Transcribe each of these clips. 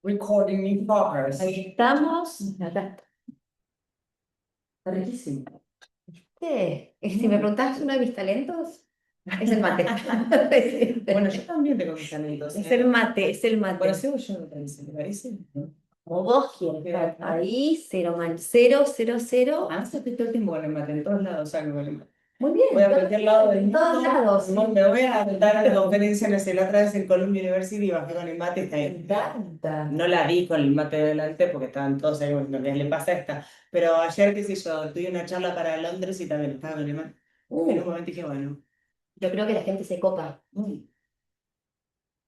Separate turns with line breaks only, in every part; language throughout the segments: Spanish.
Recording in progress.
Ahí estamos. Acá está.
Está riquísimo.
Si me preguntas uno de mis talentos, es el mate.
Bueno, yo también tengo mis talentos.
Es el mate, es el
Bueno,
mate.
sigo yo, me parece. ¿Te parece? ¿No?
Como vos quieras. Ahí, cero man, cero, cero, cero.
Ah, estoy todo el tiempo con el mate, en todos lados salgo con el mate.
Muy bien.
Voy a cualquier lado del
En todos
mundo.
lados.
No, me voy a dar a la conferencia, no sé, la otra vez en Columbia University y bajé con el mate. Está
Me
ahí.
encanta.
No la vi con el mate delante porque estaban todos ahí, bueno, ¿qué le pasa a esta? Pero ayer, qué sé yo, tuve una charla para Londres y también estaba con el mate. En un momento dije, bueno,
Yo creo que la gente se copa.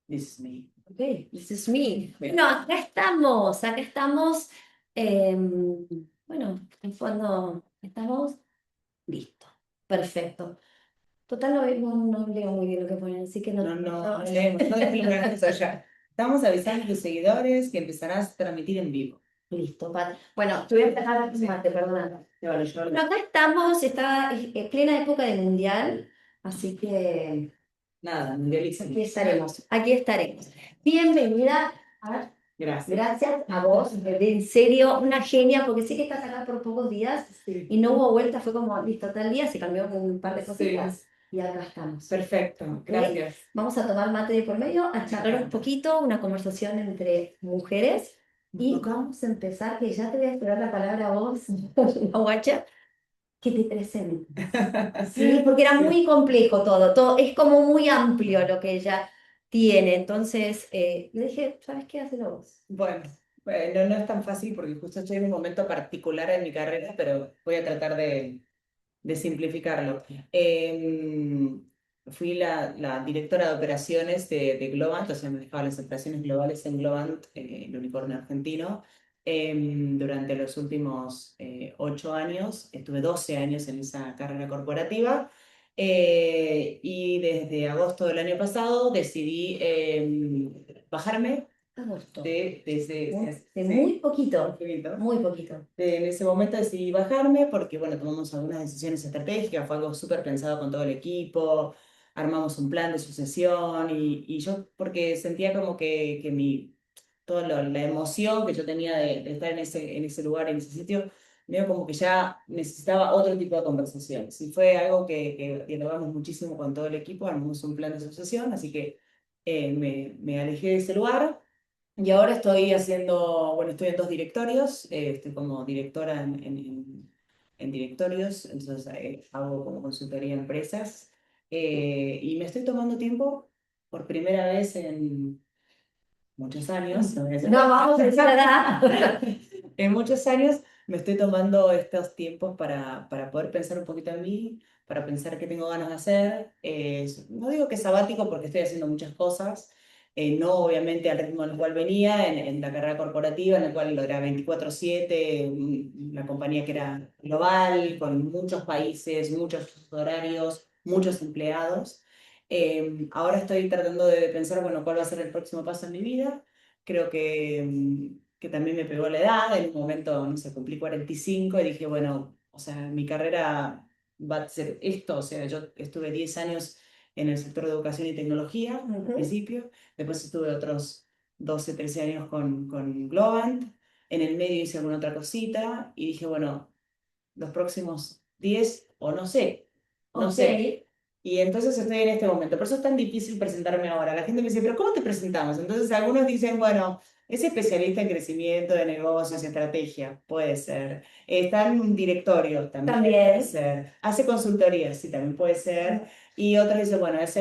this is me.
Ok, this is me.
Bien.
Bueno, acá estamos, acá estamos. Bueno, en fondo, estamos listos. Perfecto. Total, no leo muy bien lo que ponen, así que
No dejes los grandes allá. Estamos avisando a tus seguidores que empezarás a transmitir en vivo.
Listo, Pat. Bueno, te voy a empezar a mate, perdona.
Bueno, yo
Bueno, acá estamos, está plena época de mundial, así que
nada, mundializa.
aquí estaremos, aquí estaremos. Bienvenida,
Gracias.
gracias a vos, en serio, una genia, porque sé que estás acá por pocos días y no hubo vuelta, fue como, listo, tal día, se cambió un par de cositas y acá estamos.
Perfecto, gracias.
Vamos a tomar mate de por medio, a charlar un poquito, una conversación entre mujeres. Y vamos a empezar, que ya te voy a esperar la palabra a vos, la guacha, que te presente. Sí, porque era muy complejo todo, es como muy amplio lo que ella tiene. Entonces, le dije, ¿sabes qué? Hazlo vos.
Bueno, no es tan fácil porque justo estoy en un momento particular en mi carrera, pero voy a tratar de simplificarlo. Fui la directora de operaciones de Globant, o sea, me manejaba las operaciones globales en Globant, el unicornio argentino. Durante los últimos 8 años, estuve 12 años en esa carrera corporativa. Y desde agosto del año pasado decidí bajarme
Agosto.
desde
De muy poquito,
poquito.
muy poquito.
En ese momento decidí bajarme porque, bueno, tomamos algunas decisiones estratégicas, fue algo súper pensado con todo el equipo, armamos un plan de sucesión y yo porque sentía como que toda la emoción que yo tenía de estar en ese lugar, en ese sitio, medio como que ya necesitaba otro tipo de conversaciones. Y fue algo que dialogamos muchísimo con todo el equipo, armamos un plan de sucesión, así que me alejé de ese lugar. Y ahora estoy haciendo, bueno, estoy en 2 directorios, estoy como directora en directorios, entonces hago como consultoría a empresas y me estoy tomando tiempo por primera vez en muchos años, no voy a decir-
No, vamos a decir la edad.
en muchos años me estoy tomando estos tiempos para poder pensar un poquito en mí, para pensar qué tengo ganas de hacer. No digo que sabático porque estoy haciendo muchas cosas, no obviamente al ritmo en el cual venía, en la carrera corporativa, en la cual lo era 24/7, una compañía que era global, con muchos países, muchos horarios, muchos empleados. Ahora estoy tratando de pensar, bueno, cuál va a ser el próximo paso en mi vida. Creo que también me pegó la edad, en un momento, no sé, cumplí 45 y dije, bueno, o sea, mi carrera va a ser esto, o sea, yo estuve 10 años en el sector de educación y tecnología al principio, después estuve otros 12 13 años con Globant, en el medio hice alguna otra cosita y dije, bueno, los próximos 10 o no sé, no sé. Y entonces estoy en este momento. Por eso es tan difícil presentarme ahora. La gente me dice, pero ¿cómo te presentamos? Entonces algunos dicen, bueno, es especialista en crecimiento de negocios, estrategia, puede ser. Está en un directorio, también puede ser. Hace consultorías, sí, también puede ser. Y otros dicen, bueno, es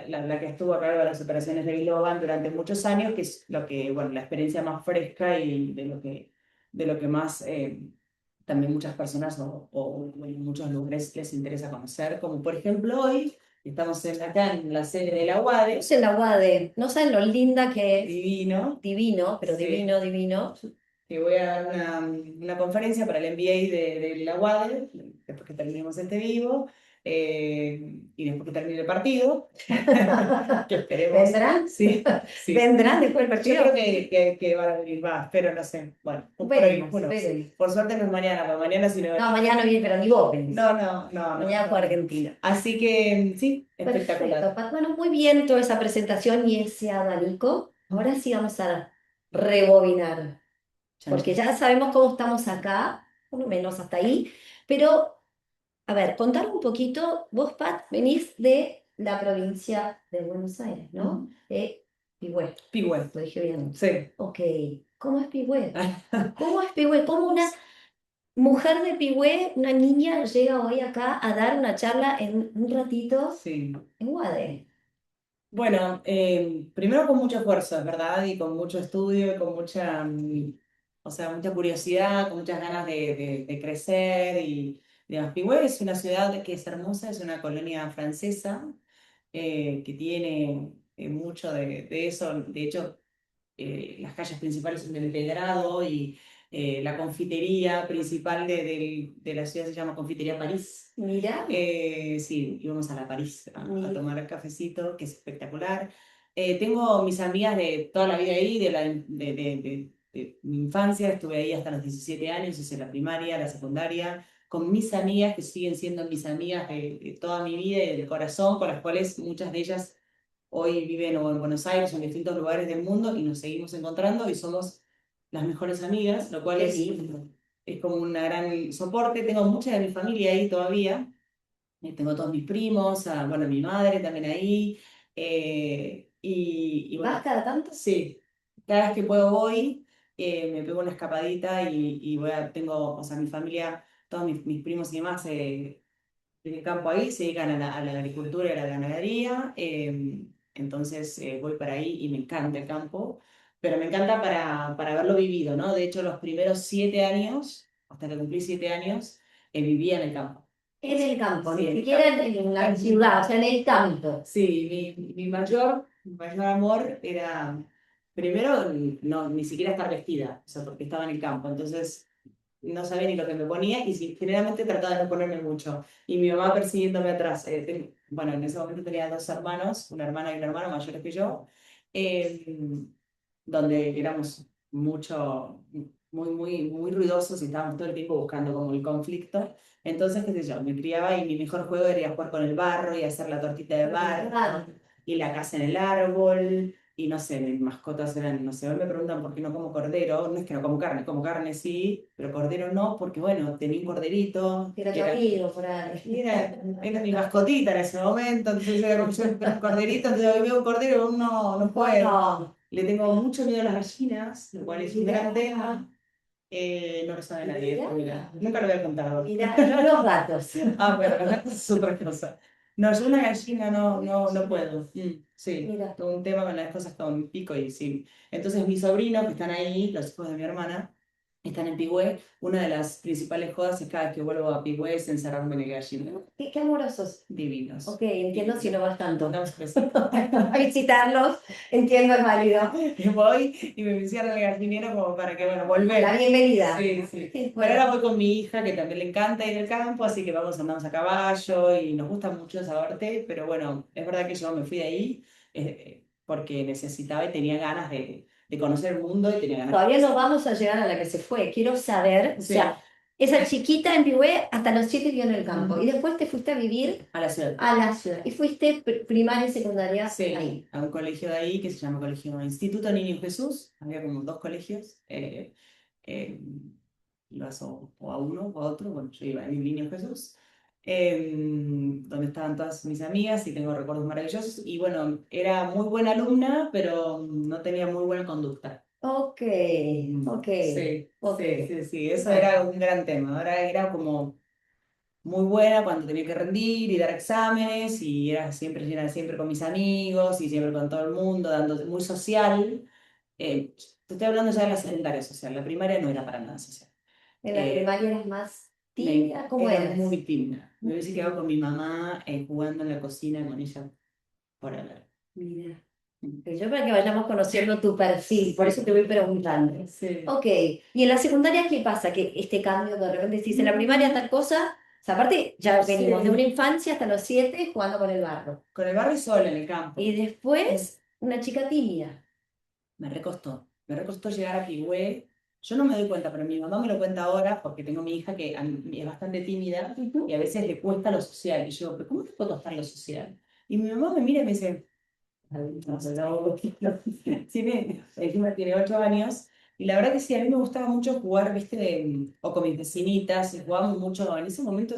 la que estuvo a cargo de las operaciones de Globan durante muchos años, que es lo que, bueno, la experiencia más fresca y de lo que más también muchas personas o en muchos lugares les interesa conocer, como por ejemplo hoy, estamos acá en la sede de la UADE.
Es en la UADE, no saben lo linda que es.
Divino.
Divino, pero
Sí.
divino, divino.
Que voy a dar una conferencia para el MBA de la UADE, después que terminemos este vivo, y después que termine el partido, que esperemos.
¿Vendrán?
Sí, sí.
¿Vendrán después del
Yo
partido?
creo que van a venir más, pero no sé. Bueno,
Veremos,
bueno,
veremos.
por suerte no es mañana, pero mañana sí no.
No, mañana no viene, pero ni vos venís.
No.
Mañana fue Argentina.
Así que sí, espectacular.
Perfecto, Pat. Bueno, muy bien toda esa presentación y ese abanico. Ahora sí vamos a rebobinar,
Chan,
porque
chan.
ya sabemos cómo estamos acá, por lo menos hasta ahí, pero, a ver, contar un poquito, vos, Pat, venís de la provincia de Buenos Aires, ¿no?
Ujú.
De Pigüé,
Pigüe.
lo dije bien.
Sí.
Ok, ¿cómo es Pigüé? ¿Cómo es Pigüé? ¿Cómo una mujer de Pigüé, una niña, llega hoy acá a dar una charla en un ratito
Sí.
en Guadalajara?
Bueno, primero con mucho esfuerzo, es verdad, y con mucho estudio, y con mucha, o sea, mucha curiosidad, con muchas ganas de crecer y demás. Pigüé es una ciudad que es hermosa, es una colonia francesa que tiene mucho de eso. De hecho, las calles principales son del Empedrado y la confitería principal de la ciudad se llama Confitería París.
Mira,
Sí, íbamos a la París a
mi-
tomar cafecito, que es espectacular. Tengo mis amigas de toda la vida ahí, de mi infancia, estuve ahí hasta los 17 años, hice la primaria, la secundaria, con mis amigas que siguen siendo mis amigas de toda mi vida y del corazón, con las cuales muchas de ellas hoy viven o en Buenos Aires o en distintos lugares del mundo y nos seguimos encontrando y somos las mejores amigas, lo cual
qué lindo.
es como un gran soporte. Tengo mucha de mi familia ahí todavía. Tengo todos mis primos, bueno, mi madre también ahí. Y
¿Vas
bueno,
cada tanto?
sí, cada vez que puedo voy, me pego una escapadita y tengo, o sea, mi familia, todos mis primos y demás del campo ahí, se dedican a la agricultura y a la ganadería. Entonces voy para ahí y me encanta el campo, pero me encanta para haberlo vivido, ¿no? De hecho, los primeros 7 años, hasta que cumplí 7 años, vivía en el campo.
En el campo,
Sí,
ni
en el
siquiera
campo.
en la ciudad, o sea, en el campo.
Sí, mi mayor amor era, primero, no, ni siquiera estar vestida, o sea, porque estaba en el campo, entonces no sabía ni lo que me ponía y generalmente trataba de no ponerme mucho. Y mi mamá persiguiéndome atrás. Bueno, en ese momento tenía dos hermanos, una hermana y un hermano mayores que yo, eh, donde éramos muy ruidosos y estábamos todo el tiempo buscando como el conflicto. Entonces, qué sé yo, me criaba y mi mejor juego era ir a jugar con el barro y hacer la tortita de barro y la casa en el árbol. Y no sé, mis mascotas eran, no sé, hoy me preguntan por qué no como cordero. No es que no como carne sí, pero cordero no, porque bueno, tenía un corderito,
Era
que
tu
era,
amigo por ahí.
era mi mascotita en ese momento, entonces era como yo, pero un corderito, entonces hoy veo un cordero, no puedo.
No,
Le tengo mucho miedo a las gallinas, lo cual es un
mira,
gran tema. No lo sabe nadie,
mira,
mira, nunca lo había contado.
mira, yo los gatos.
Ah, bueno, es otra cosa. No, yo una gallina no puedo. Sí,
Mira,
tengo un tema con las cosas con pico y sí. Entonces mis sobrinos que están ahí, los hijos de mi hermana, están en Pigüé. Una de las principales jodas es cada vez que vuelvo a Pigüé es encerrarme en el gallina.
qué amorosos.
Divinos.
Ok, entiendo si no vas tanto.
No, pues, sí.
A visitarlos, entiendo el válido.
Y voy y me encierro en el gallinero como para que, bueno,
La
volver.
bienvenida.
Sí, sí.
Sí,
Pero ahora
bueno,
voy con mi hija, que también le encanta ir al campo, así que vamos, andamos a caballo y nos gusta mucho esa parte, pero bueno, es verdad que yo me fui de ahí porque necesitaba y tenía ganas de conocer el mundo y tenía ganas
todavía no vamos a llegar a la que se fue. Quiero saber, o
sí,
sea, esa chiquita en Pigüé hasta los 7 vivió en el campo y
ujú,
después te fuiste a vivir
a la ciudad.
a la ciudad y fuiste primaria y secundaria
Sí,
ahí.
a un colegio de ahí que se llama Colegio Instituto Niño Jesús, había como dos colegios, eh, ibas o a uno o a otro, bueno, yo iba en Niño Jesús, donde estaban todas mis amigas y tengo recuerdos maravillosos. Y bueno, era muy buena alumna, pero no tenía muy buena conducta.
Ok, ok,
Sí,
ok.
sí, eso
Bueno,
era un gran tema. Ahora era como muy buena cuando tenía que rendir y dar exámenes y era siempre con mis amigos y siempre con todo el mundo, dando muy social. Te estoy hablando ya de la secundaria social, la primaria no era para nada social.
en la
Eh,
primaria eres más tímida, ¿cómo
Era
eras?
muy tímida. Me
Muy
hubiese quedado con
tímida.
mi mamá jugando en la cocina con ella por hablar.
Mira.
Mm.
Que yo para que vayamos conociendo tu perfil, por eso te voy preguntando.
Sí.
Ok, y en la secundaria, ¿qué pasa? Que este cambio que de repente si en la primaria tal cosa, o sea, aparte ya venimos de una
Sí.
infancia hasta los 7 jugando con el barro.
Con el barrio sola en el campo.
Y después, una chica tímida.
Me recostó llegar a Pigüé. Yo no me doy cuenta, pero mi mamá me lo cuenta ahora porque tengo mi hija que es bastante tímida
Ujú.
y a veces le cuesta lo social. Y yo, ¿pero cómo te puede costar lo social? Y mi mamá me mira y me dice, Encima tiene 8 años. Y la verdad que sí, a mí me gustaba mucho jugar, viste, o con mis vecinitas, y jugábamos mucho, en ese momento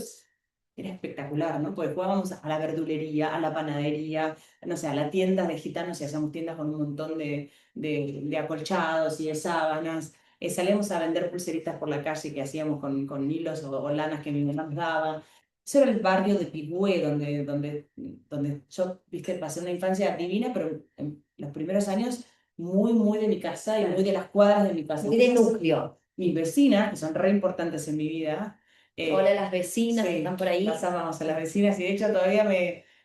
era espectacular, ¿no? Porque jugábamos a la verdulería, a la panadería, no sé, a la tienda de gitanos y hacíamos tiendas con un montón de acolchados y de sábanas. Salíamos a vender pulseritas por la calle que hacíamos con hilos o lanas que mi mamá nos daba. Eso era el barrio de Pigüé, donde yo, viste, pasé una infancia divina, pero en los primeros años muy de mi casa y muy de las cuadras de mi casa.
Muy de
Entonces,
núcleo.
mis vecinas, que son re importantes en mi vida,
Hola, las vecinas que
sí,
están por ahí.
las amamos a las vecinas y de hecho todavía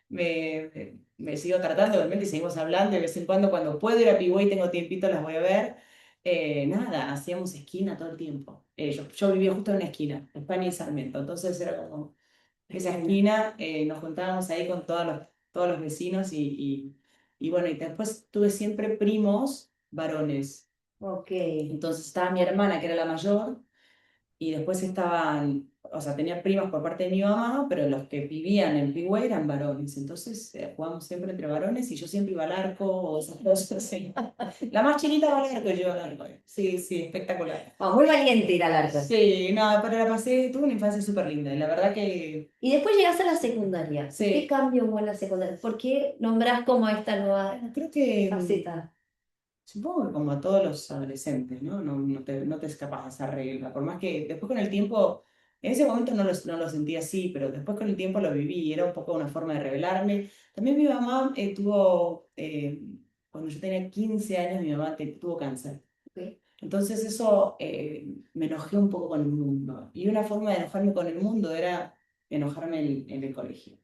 me sigo tratando, obviamente, y seguimos hablando y de vez en cuando puedo ir a Pigüé y tengo tiempito, las voy a ver. Nada, hacíamos esquina todo el tiempo. Yo vivía justo en una esquina, España y Sarmiento, entonces era como esa esquina, nos juntábamos ahí con todos los vecinos y bueno, y después tuve siempre primos varones.
Ok.
Entonces estaba mi hermana, que era la mayor, y después estaban, o sea, tenía primas por parte de mi mamá, pero los que vivían en Pigüé eran varones. Entonces jugábamos siempre entre varones y yo siempre iba al arco o esas cosas. Sí. La más chiquita va al arco y yo iba al arco. Sí, sí, espectacular.
Oh, muy valiente ir al arte.
Sí, no, pero la pasé, tuve una infancia súper linda y la verdad que
Y después llegas a la secundaria. ¿Qué
sí.
cambio hubo en la secundaria? ¿Por qué nombrás como esta nueva
Creo que
faceta?
supongo que como a todos los adolescentes, ¿no? No te escapas de esa regla. Por más que después con el tiempo, en ese momento no lo sentí así, pero después con el tiempo lo viví. Era un poco una forma de rebelarme. También mi mamá cuando yo tenía 15 años, mi mamá tuvo cáncer.
Ok.
Entonces eso me enojé un poco con el mundo. Y una forma de enojarme con el mundo era enojarme en el colegio.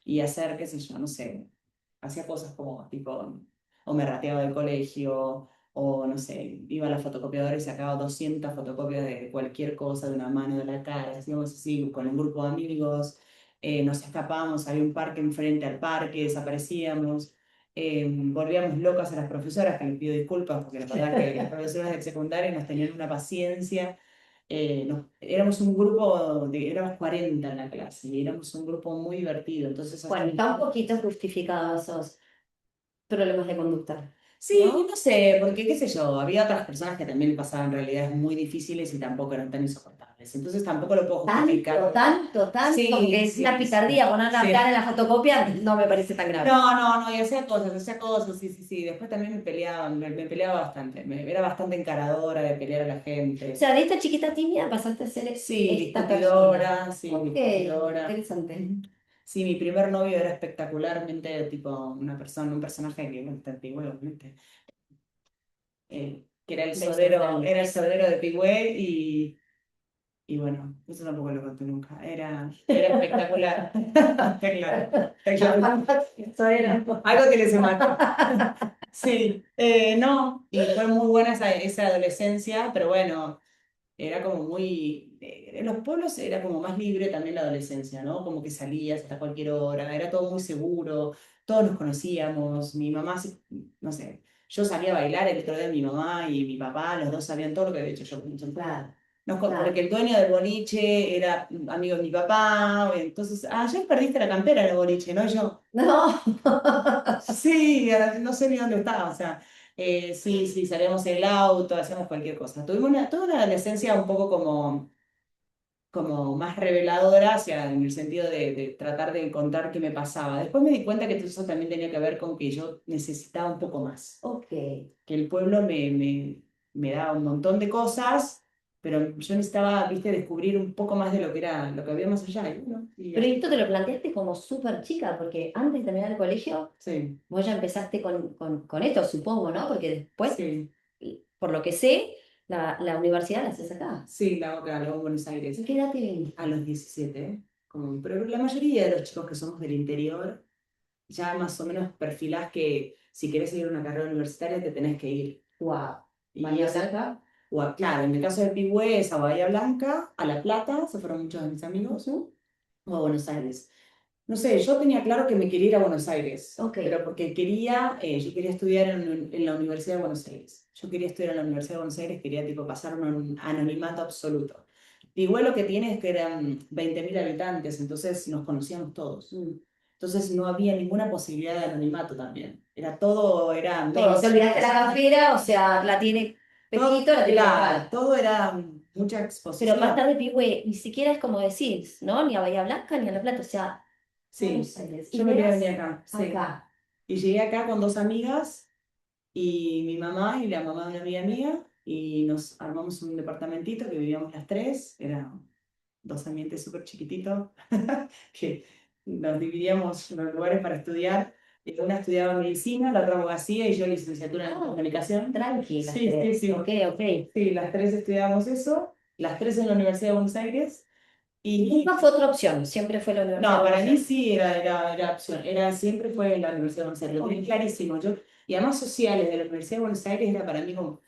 Y hacer, qué sé yo, no sé, hacía cosas como tipo, o me rateaba del colegio, o no sé, iba a la fotocopiadora y sacaba 200 fotocopias de cualquier cosa, de una mano, de la cara, hacíamos así con un grupo de amigos, nos escapábamos, había un parque enfrente al parque, desaparecíamos. Volvíamos locas a las profesoras, que les pido disculpas, porque la verdad que las profesoras del secundario nos tenían una paciencia. Éramos un grupo éramos 40 en la clase, y éramos un grupo muy divertido, entonces
Bueno,
hasta...
está un poquito justificado esos problemas de conducta,
Sí,
¿no?
no sé, porque qué sé yo, había otras personas que también pasaban realidades muy difíciles y tampoco eran tan insoportables, entonces tampoco lo puedo justificar.
Tanto, que
Sí,
es una
sí, sí,
picardía poner la cara
sí.
en la fotocopia, no me parece tan grave.
No, y hacía cosas, sí, sí, sí. Después también me peleaba bastante, era bastante encaradora de pelear a la
O
gente.
sea, de esta chiquita tímida pasaste a ser
Sí,
esta persona.
discutidora, sí,
Ok,
discutidora.
interesante.
Sí, mi primer novio era espectacularmente tipo un personaje que bastante igual, obviamente, que era el
Besos,
sodero,
Dani.
era el sodero de Pigüé y bueno, eso tampoco lo conté nunca, era espectacular. Está claro, está claro.
Eso era.
Algo que les mató. Sí, no, y fue muy buena esa adolescencia, pero bueno, era como muy, en los pueblos era como más libre también la adolescencia, ¿no? Como que salías hasta cualquier hora, era todo muy seguro, todos nos conocíamos, mi mamá, no sé, yo salía a bailar el otro día mi mamá y mi papá, los dos sabían todo lo que había hecho yo.
Claro,
Porque
claro.
el dueño del boliche era amigo de mi papá, entonces, ya perdiste la campera en el boliche, ¿no? Y yo,
No.
sí, no sé ni dónde estaba, o sea, sí, sí, salíamos en el auto, hacíamos cualquier cosa. Tuve una adolescencia un poco como más reveladora, en el sentido de tratar de encontrar qué me pasaba. Después me di cuenta que todo eso también tenía que ver con que yo necesitaba un poco más,
Ok.
que el pueblo me daba un montón de cosas, pero yo necesitaba, viste, descubrir un poco más de lo que era, lo que había más allá. Y bueno, y
Pero
así
esto te
fue.
lo planteaste como súper chica, porque antes de terminar el colegio,
Sí,
vos ya empezaste con esto, supongo, ¿no? Porque después,
sí.
por lo que sé, la universidad la haces acá.
Sí, la hago acá, la hago en Buenos Aires.
¿En qué edad te viniste?
A los 17, ¿eh? Pero la mayoría de los chicos que somos del interior, ya más o menos perfilás que si querés seguir una carrera universitaria te tenés que ir.
Wow.
Y
Bahía
esa,
Blanca.
claro, en el caso de Pigüé es a Bahía Blanca, a La Plata, se fueron muchos de mis amigos,
Ujú.
o a Buenos Aires. No sé, yo tenía claro que me quería ir a Buenos Aires,
Ok.
pero porque yo quería estudiar en la Universidad de Buenos Aires. Yo quería estudiar en la Universidad de Buenos Aires, quería tipo pasar un anonimato absoluto. Igual lo que tiene es que eran 20.000 habitantes, entonces nos conocíamos todos.
Mm.
Entonces no había ninguna posibilidad de anonimato también. era todo, era
Todo, te
mainstream.
olvidaste la campera, o sea, la tiene
Todo,
Pepito, la tiene
claro,
Pascual.
todo era mucha
Pero
exposición.
Pastar de Pigüé, ni siquiera es como decís, ¿no? Ni a Bahía Blanca ni a La Plata, o sea,
Sí,
Buenos Aires.
yo me quería venir
Ideas
acá, sí.
acá.
Y llegué acá con dos amigas y mi mamá y la mamá de una amiga mía y nos armamos un departamentito que vivíamos las tres, eran dos ambientes súper chiquititos que nos dividíamos los lugares para estudiar. Y una estudiaba medicina, la otra abogacía y yo licenciatura en comunicación.
Tranqui, las
Sí, sí,
tres.
sí.
Ok, ok.
Sí, las tres estudiábamos eso, las tres en la Universidad de Buenos Aires. Y
Nunca fue otra opción, siempre fue la Universidad
no,
de
para
Buenos
mí
Aires.
sí era opción, siempre fue la Universidad de Buenos Aires, lo tenía clarísimo. Y además sociales de la Universidad de Buenos Aires era para mí como,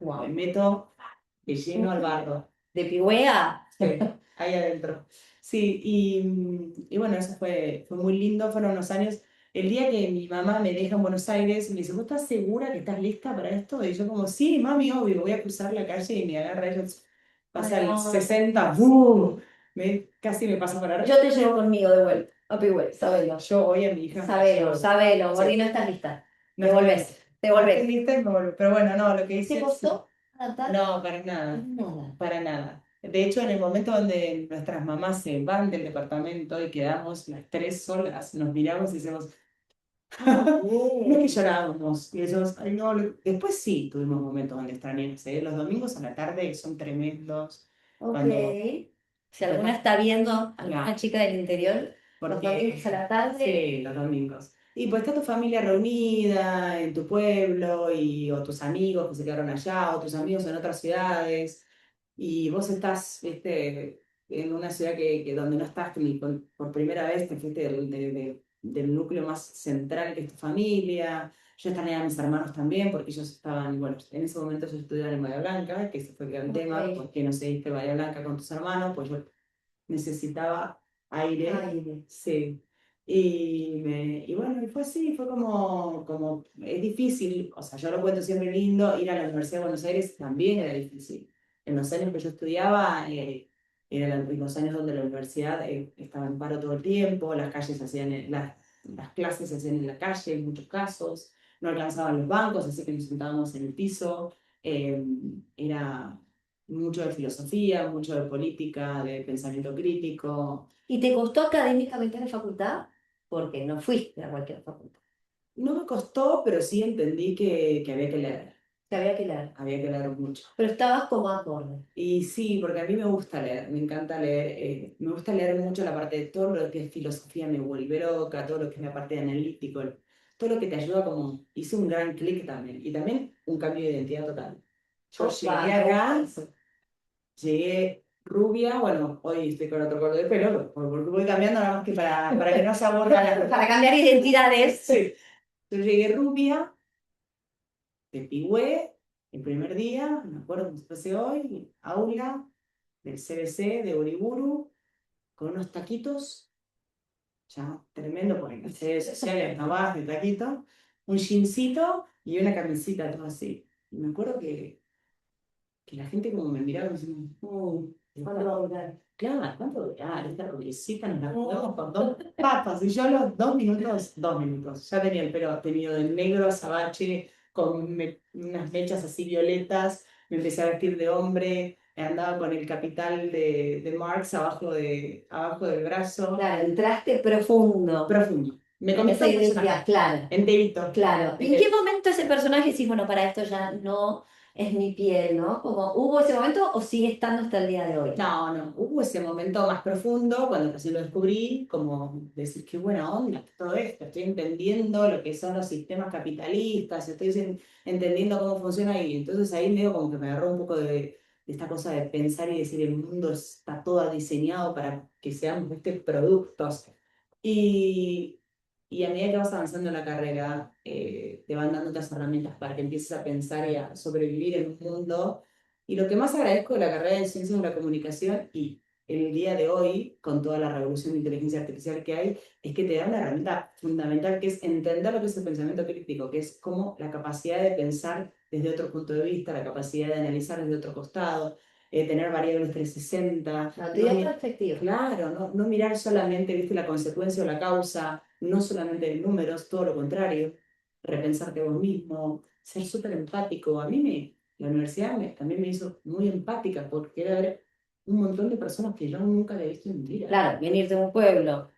me
Wow.
meto de lleno al barro.
De Pigüé a...
Sí, ahí adentro. Sí, y bueno, eso fue muy lindo, fueron unos años. El día que mi mamá me deja en Buenos Aires, me dice, ¿vos estás segura que estás lista para esto? Y yo como, sí, mami, obvio, voy a cruzar la calle y me agarra ellos.
Ay,
Pasa el
no.
60, ¡bum! Casi me pasa por arriba.
Yo te llevo conmigo de vuelta a Pigüé, sabelo.
Yo voy a mi hija.
Sabelo, sabelo.
Sí,
Gordi, no estás lista.
no
Te
estoy
volvés,
lista.
te
No estoy
volvés.
lista y me vuelvo. Pero bueno, no, lo que
¿Te
hice es...
costó adaptar?
No, para nada.
Nada.
Para nada. De hecho, en el momento donde nuestras mamás se van del departamento y quedamos las tres solas, nos miramos y decimos,
Ah,
no es que
bien.
llorábamos. Y ellos, ay, no. Después sí tuvimos momentos donde extrañamos, ¿eh? Los domingos a la tarde son tremendos.
Ok.
Cuando
Si alguna
dejas,
está viendo, alguna
ya,
chica del interior, los domingos a
porque
la tarde.
sí, los domingos. Y pues está tu familia reunida en tu pueblo y, o tus amigos que se quedaron allá o tus amigos en otras ciudades. Y vos estás, viste, en una ciudad donde no estás ni por primera vez, te fuiste del núcleo más central que es tu familia. Yo extrañaba a mis hermanos también, porque ellos estaban, bueno, en ese momento yo estudiaba en Bahía Blanca, que ese fue el gran tema,
Ok.
¿por qué no seguiste Bahía Blanca con tus hermanos? Pues yo necesitaba aire,
Aire.
sí. Y bueno, y fue así, fue como, es difícil, o sea, yo lo cuento siempre lindo, ir a la Universidad de Buenos Aires también era difícil. En los años que yo estudiaba, eran los años donde la universidad estaba en paro todo el tiempo, las calles se hacían, las clases se hacían en la calle en muchos casos, no alcanzaban los bancos, así que nos sentábamos en el piso. eh, Era mucho de filosofía, mucho de política, de pensamiento crítico.
¿Y te costó académicamente en la facultad? Porque no fuiste a cualquier facultad.
No me costó, pero sí entendí que
Te había que leer.
había que leer mucho.
Pero estabas como acorde.
Y sí, porque a mí me gusta leer, me encanta leer, me gusta leer mucho la parte de todo lo que es filosofía, me vuelve loca, todo lo que es la parte de analítico, todo lo que te ayuda como, hice un gran clic también, y también un cambio de identidad total. Yo
Opa,
llegué
me gusta
acá,
eso.
llegué rubia, bueno, hoy estoy con otro color de pelo, porque voy cambiando nada más que para que no se aburra la...
Para cambiar identidades.
Sí, yo llegué rubia, de Pigüé, el primer día, me acuerdo como si fuese hoy, aula del CBC de Uriburu, con unos taquitos, ya tremendo, porque en las redes sociales no vas de taquito, un jeansito y una camisita, todo así. Y me acuerdo que la gente como me miraba diciendo,
¿Cuándo va a durar?
claro, ¿cuánto durar? Esta rubiecita nos la jugamos con dos papas. Y yo a los 2 minutos, ya tenía el pelo teñido de negro, azabache, con unas mechas así violetas, me empecé a vestir de hombre, andaba con el capital de Marx abajo del brazo,
Claro, entraste profundo
profundo. Me
en
convirtió
esa
en personaje,
identidad, claro.
enterito.
Claro. ¿Y en qué momento ese personaje decís, bueno, para esto ya no es mi piel, ¿no? Como hubo ese momento o sigue estando hasta el día de hoy?
No, no, hubo ese momento más profundo cuando recién lo descubrí, como decir, qué buena onda todo esto, estoy entendiendo lo que son los sistemas capitalistas, entendiendo cómo funciona y entonces ahí medio como que me agarró un poco de esta cosa de pensar y decir, el mundo está todo diseñado para que seamos productos. Y, y a medida que vas avanzando en la carrera, te van dando otras herramientas para que empieces a pensar y a sobrevivir en un mundo y lo que más agradezco de la carrera de Ciencias de la Comunicación y el día de hoy, con toda la revolución de inteligencia artificial que hay, es que te da una herramienta fundamental que es entender lo que es el pensamiento crítico, que es como la capacidad de pensar desde otro punto de vista, la capacidad de analizar desde otro costado, tener variables 360.
No, te
No,
dio perspectiva.
claro, no mirar solamente, viste, la consecuencia o la causa, no solamente en números, todo lo contrario. repensarte vos mismo, ser súper empático. La universidad también me hizo muy empática porque era ver un montón de personas que yo nunca había visto en mi vida.
Claro, venir de un pueblo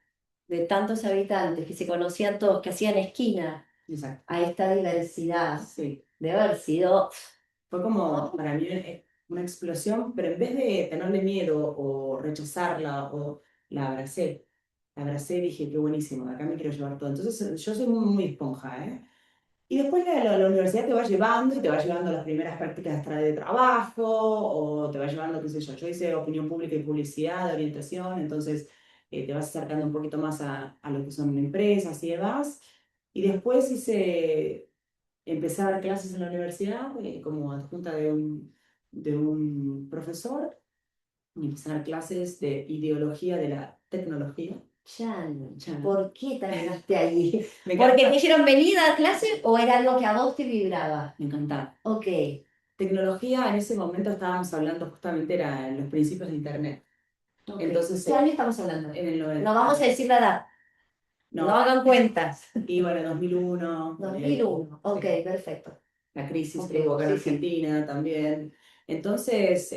de tantos habitantes que se conocían todos, que hacían esquina
Exacto.
a esta diversidad,
Sí.
de haber sido...
Fue como para mí una explosión, pero en vez de tenerle miedo o rechazarla, o la abracé. La abracé y dije, qué buenísimo, de acá me quiero llevar todo. Entonces yo soy muy esponja, ¿eh? Y después la universidad te va llevando y te va llevando a las primeras prácticas de trabajo o te va llevando, qué sé yo. Yo hice opinión pública y publicidad, orientación, entonces te vas acercando un poquito más a lo que son empresas y demás. Y después empecé a dar clases en la universidad como adjunta de un profesor y empecé a dar clases de ideología de la tecnología.
Chan,
Chan.
¿por qué terminaste ahí?
Me
¿Porque
encanta.
te dijeron venir a dar clase o era algo que a vos te vibraba?
Me encantaba.
Ok.
Tecnología, en ese momento estábamos hablando justamente, era en los principios de Internet.
Ok.
Entonces,
¿Qué año estamos hablando?
en el 90.
No vamos a decir la edad. No
No,
hagan cuentas.
y bueno, 2001,
2001. Ok,
sí,
perfecto.
la crisis que
Ok,
hubo acá en
sí, sí.
Argentina también. Entonces,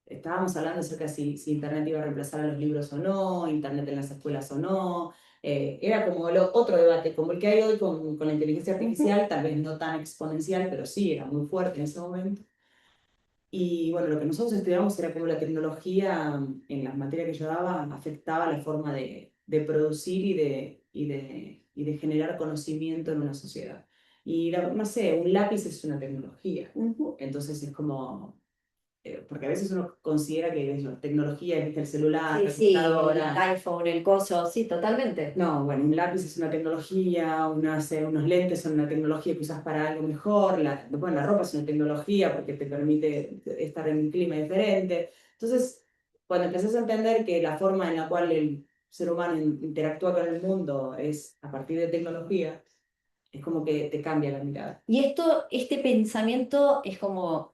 estábamos hablando acerca de si Internet iba a reemplazar a los libros o no, Internet en las escuelas o no. Era como otro debate, como el que hay hoy con la inteligencia artificial, tal vez no tan exponencial, pero sí, era muy fuerte en ese momento. Y bueno, lo que nosotros estudiamos era cómo la tecnología en las materias que yo daba afectaba la forma de producir y de generar conocimiento en una sociedad. Y no sé, un lápiz es una tecnología. Entonces es como, porque a veces uno considera que tecnología es el celular,
Sí,
la
sí, el
computadora.
iPhone, el coso, sí, totalmente.
No, bueno, un lápiz es una tecnología, unos lentes son una tecnología que usas para algo mejor, bueno, la ropa es una tecnología porque te permite estar en un clima diferente. Entonces, cuando empezás a entender que la forma en la cual el ser humano interactúa con el mundo es a partir de tecnología, es como que te cambia la mirada.
Y este pensamiento es como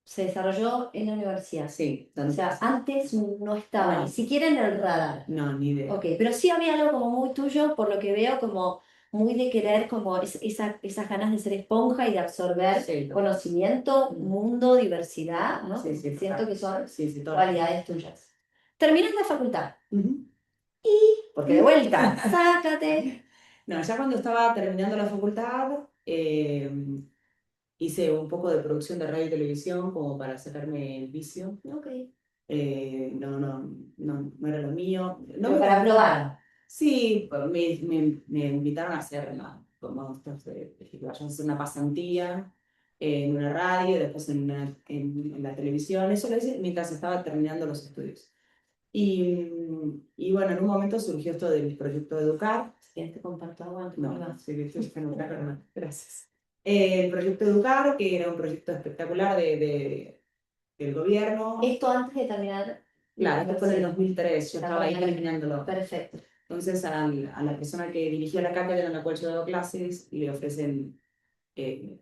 se desarrolló en la universidad.
Sí,
O sea, antes no estaba
no,
ni siquiera en el radar.
no, ni idea.
Ok, pero sí había algo como muy tuyo, por lo que veo, como muy de querer, como esas ganas de ser esponja y de absorber
Sí,
conocimiento, mundo, diversidad, ¿no?
Sí, sí,
Siento que son
sí, sí,
cualidades tuyas. Terminas la facultad.
Ujú.
Porque de vuelta, sácate.
No, ya cuando estaba terminando la facultad, hice un poco de producción de radio y televisión como para sacarme el vicio.
Ok.
No era lo mío. No
Pero
me
para probar.
Sí, pues me invitaron a hacer como que vayas a hacer una pasantía en una radio, después en la televisión. Eso lo hice mientras estaba terminando los estudios. Y bueno, en un momento surgió esto del proyecto de Educar.
Si quieres te comparto agua,
No, sí, que estoy fenomenal, hermano. Gracias. El proyecto Educar, que era un proyecto espectacular del gobierno.
Esto antes de terminar.
Claro, esto fue en el 2003, yo estaba ahí
Estaba ahí.
terminándolo.
Perfecto.
Entonces a la persona que dirigió la cátedra en la cual yo daba clases le ofrecen